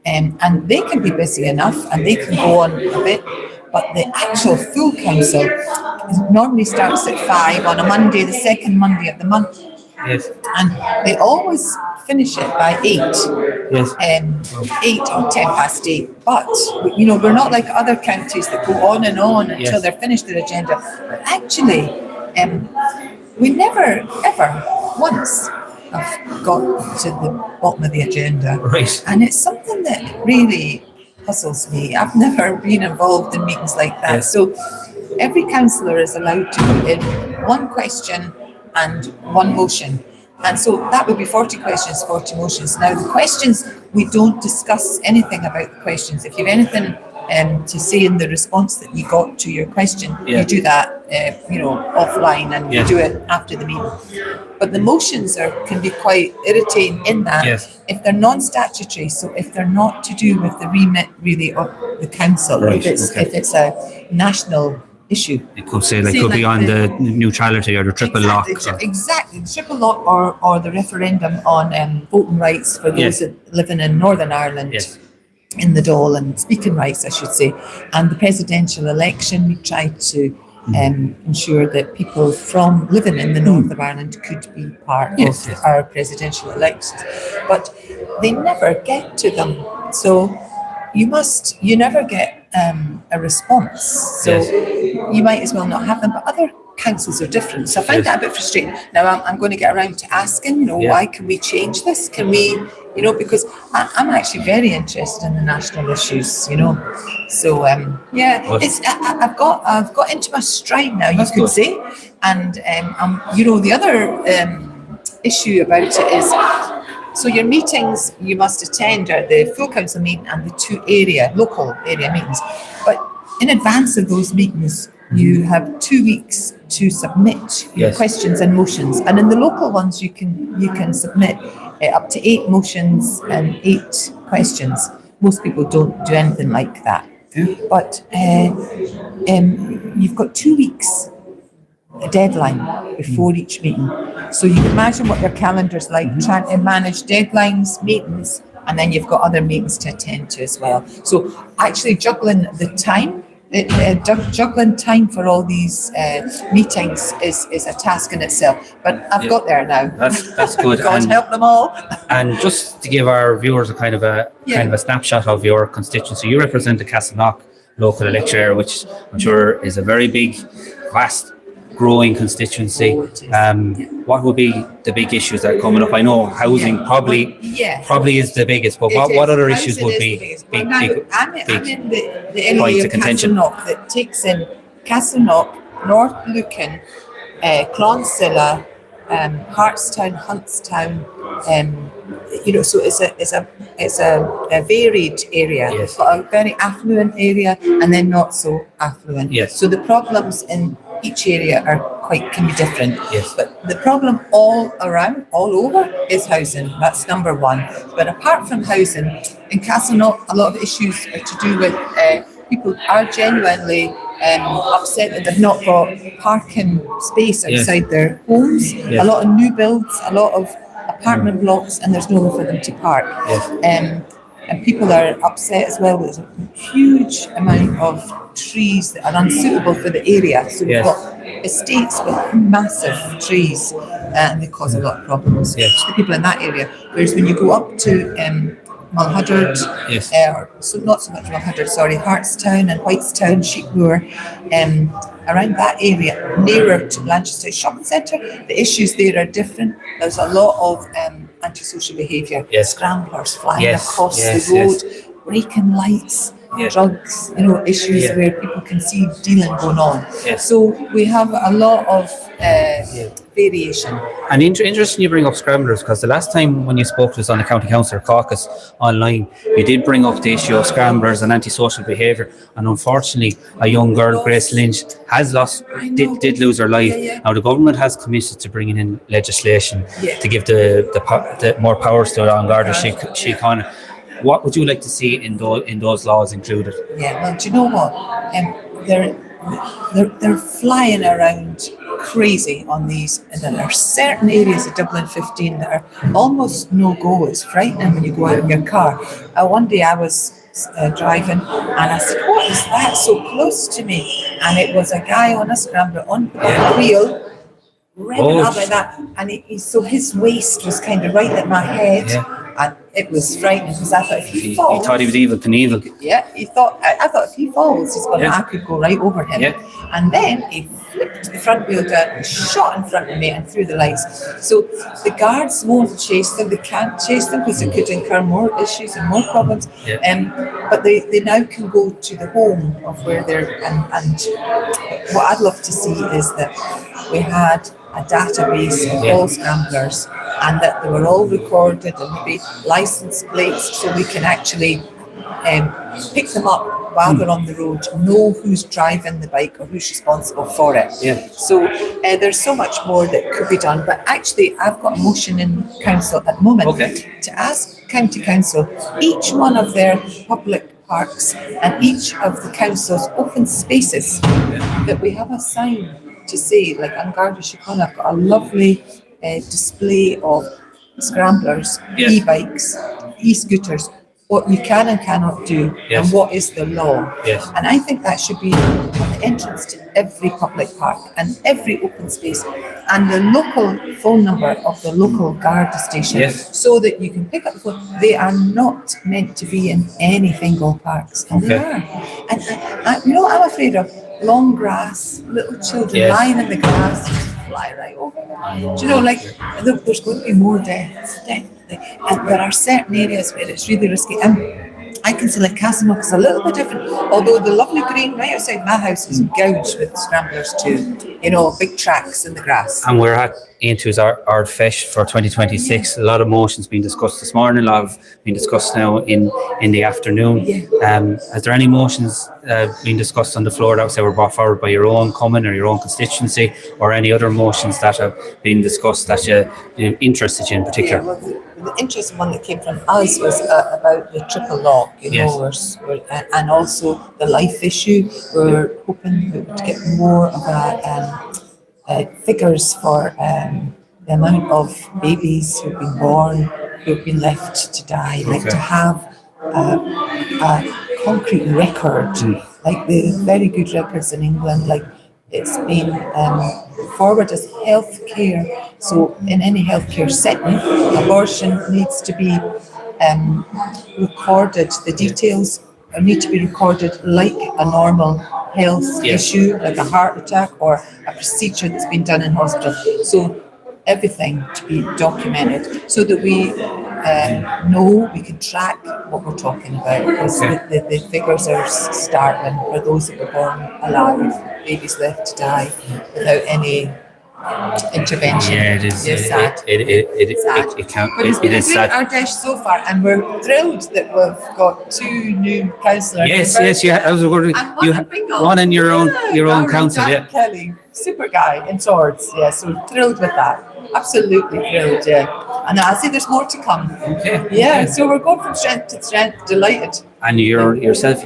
And they can be busy enough and they can go on a bit. But the actual full council normally starts at 5 on a Monday, the second Monday of the month. Yes. And they always finish it by 8. Yes. 8 or 10 past 8. But, we're not like other counties that go on and on until they're finished their agenda. But actually, we never, ever, once have got to the bottom of the agenda. Right. And it's something that really puzzles me. I've never been involved in meetings like that. Yes. So every councillor is allowed to put in one question and one motion. And so that would be 40 questions, 40 motions. Now the questions, we don't discuss anything about the questions. If you have anything to say in the response that you got to your question, you do that offline and you do it after the meeting. But the motions can be quite irritating in that if they're non-statutory, so if they're not to do with the remit really of the council, if it's a national issue. It could say could be on the neutrality or the triple lock. Exactly, the triple lock or the referendum on voting rights for those that living in Northern Ireland. Yes. In the Dáil, and speaking rights, I should say, and the presidential election, we tried to ensure that people from living in the north of Ireland could be part of our presidential elections, but they never get to them. So you never get a response. So you might as well not have them. But other councils are different, so I find that a bit frustrating. Now I'm going to get around to asking, why can we change this? Can we? Because I'm actually very interested in the national issues, So I've got into my stride now, you could say, and the other issue about it is, so your meetings you must attend are the full council meeting and the 2 local area meetings, but in advance of those meetings you have 2 weeks to submit your questions and motions, and in the local ones you can submit up to 8 motions and 8 questions. Most people don't do anything like that, but you've got 2 weeks a deadline before each meeting, so you can imagine what your calendar's like, trying to manage deadlines, meetings, and then you've got other meetings to attend to as well. So actually juggling the time juggling time for all these meetings is a task in itself. But I've got there now. That's good. God help them all. And just to give our viewers a kind of a snapshot of your constituency, you represent the Castleknock local election area, which I'm sure is a very big, vast, growing constituency. What would be the big issues that are coming up? I know housing probably is the biggest, but what other issues would be big I'm in the area points of of contention? Castleknock that takes in Castleknock, North Lucan, Clonsilla, Hartstown, Huntstown. So it's a varied area. Yes. But a very affluent area, and then not so affluent. Yes. So the problems in each area can be different. Yes. But the problem all over is housing. That's number one. But apart from housing, in Castleknock, a lot of issues are to do with people are genuinely upset that they've not got parking space outside their homes. Yes. A lot of new builds, a lot of apartment blocks, and there's nowhere for them to park. Yes. And people are upset as well. There's a huge amount of trees that are unsuitable for the area. So we've got estates with massive trees, and they cause a lot of problems to the people in that area. Whereas when you go up to Mulhuddard, so not so much Mulhuddard, Hartstown and Whitestown, Sheepmoor, around that area, nearer to Lanchester Shopping Centre, the issues there are different. There's a lot of antisocial behaviour, scramblers flying across the road, breaking lights, drugs, issues where people can see dealing going on. So we have a lot of variation. And interesting you bring up scramblers, because the last time when you spoke to us on the County Council Caucus online, you did bring up the issue of scramblers and antisocial behaviour, and unfortunately a young girl, Grace Lynch, did lose her life. Now the government has committed to bringing in legislation to give the more powers to An Garda Síochána. What would you like to see in those laws included? Yeah, well, do you know what? They're flying around crazy on these, and then there are certain areas of Dublin 15 that are almost no-go. It's frightening when you go out in your car. One day I was driving, and I said, "What is that so close to me?" And it was a guy on a scrambler on a wheel, revving up like that, and so his waist was kind of right at my head. And it was frightening because I thought if he falls... He thought he was Evel Knievel. Yeah, I thought if he falls, I could go right over him. Yeah. And then he flipped the front wheel down, shot in front of me and through the lights. So the guards won't chase them. They can't chase them because it could incur more issues and more problems. But they now can go to the home of where they're... And what I'd love to see is that we had a database of all scramblers, and that they were all recorded and maybe license plates, so we can actually pick them up while they're on the road, know who's driving the bike or who's responsible for it. So there's so much more that could be done. But actually, I've got a motion in council at the moment to ask County Council each one of their public parks and each of the council's open spaces that we have a sign to say, like An Garda Síochána, I've got a lovely display of scramblers, e-bikes, e-scooters, what you can and cannot do, and what is the law. And I think that should be on the entrance to every public park and every open space, and the local phone number of the local Garda station, so that you can pick up the phone. They are not meant to be in any Fingal parks, and they are. And I'm afraid of long grass, little children lying in the grass, just fly right over them. Do you know, there's going to be more deaths, definitely. And there are certain areas where it's really risky. And I can say like Castleknock is a little bit different, although the lovely green right outside my house is gouged with scramblers too, big tracks in the grass. And we're at Aontu Ard Fheis for 2026. A lot of motions being discussed this morning, a lot of being discussed now in the afternoon. Is there any motions being discussed on the floor that were brought forward by your own common or your own constituency, or any other motions that have been discussed that you're interested in particular? Yeah, well, the interesting one that came from us was about the triple lock, and also the life issue. We're hoping to get more of figures for the amount of babies who've been born, who've been left to die, to have a concrete record like the very good records in England, like it's been forward as healthcare. So in any healthcare setting, abortion needs to be recorded. The details need to be recorded like a normal health issue, like a heart attack or a procedure that's been done in hospital. So everything to be documented so that we know, we can track what we're talking about, because the figures are startling for those that were born alive, babies left to die without any intervention. Yeah, it is. It's sad. It can't. But it's been It a is great sad. Ardèche so far, and we're thrilled that we've got 2 new councillors. Yes. Yeah, I was wondering. And You one Bingo. one in your own Darren council. Yeah. Kelly, super guy in Swords. Yeah, so thrilled with that. Absolutely thrilled. Yeah, and I see there's more to come. Okay. Yeah, so we're going from strength to strength. Delighted. And yourself,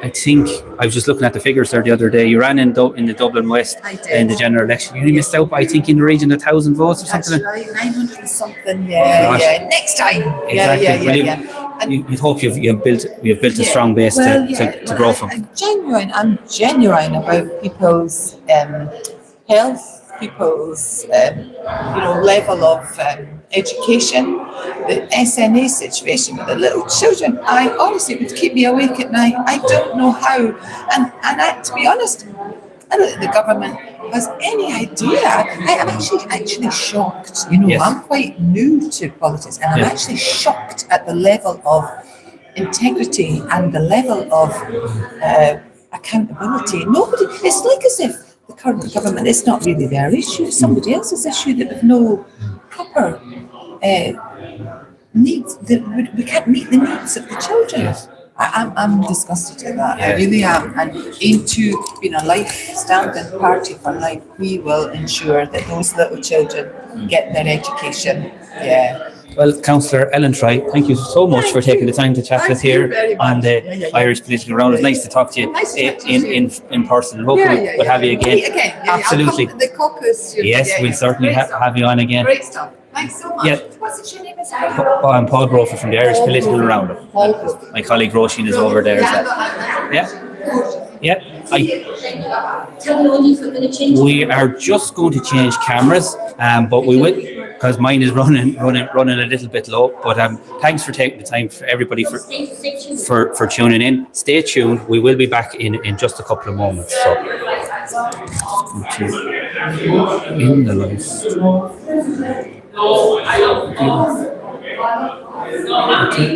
I think I was just looking at the figures there the other day. You ran in the Dublin West I did. in the general election. You only missed out by, I think, in the region of 1,000 votes or That's something. right, 900 and something. Yeah, Gosh. yeah. Next time. Exactly. Yeah. And You'd hope you've built a strong base to grow from. I'm genuine about people's health, people's level of education, the SNA situation with the little children. I honestly would keep me awake at night. I don't know how, and to be honest, I don't think the government has any idea. I'm actually shocked. Yes. I'm quite new to politics, and I'm actually shocked at the level of integrity and the level of accountability. Nobody. It's like as if the current government, it's not really their issue. It's somebody else's issue that with no proper needs. We can't meet the needs of the children. Yes. I'm disgusted at that. I Yes. really am. And into being a standing party for life, we will ensure that those little children get their education. Yeah. Well, Councillor Ellen Try, thank you so much for taking the time to chat with us here on the Irish political round. It's nice to talk to you in person. Hopefully we'll have you again. Absolutely. The caucus. Yes, we'll certainly have you on again. Great stuff. Thanks so much. Yeah. What's your name? I'm Paul Grover from the Irish Political Roundup. My colleague Roisin is over there as well. Yeah. Tell the audience we're going to change. We are just going to change cameras, but we will, because mine is running a little bit low. But thanks for taking the time, for everybody for tuning in. Stay tuned. We will be back in just a couple of moments. So, in the live. Okay.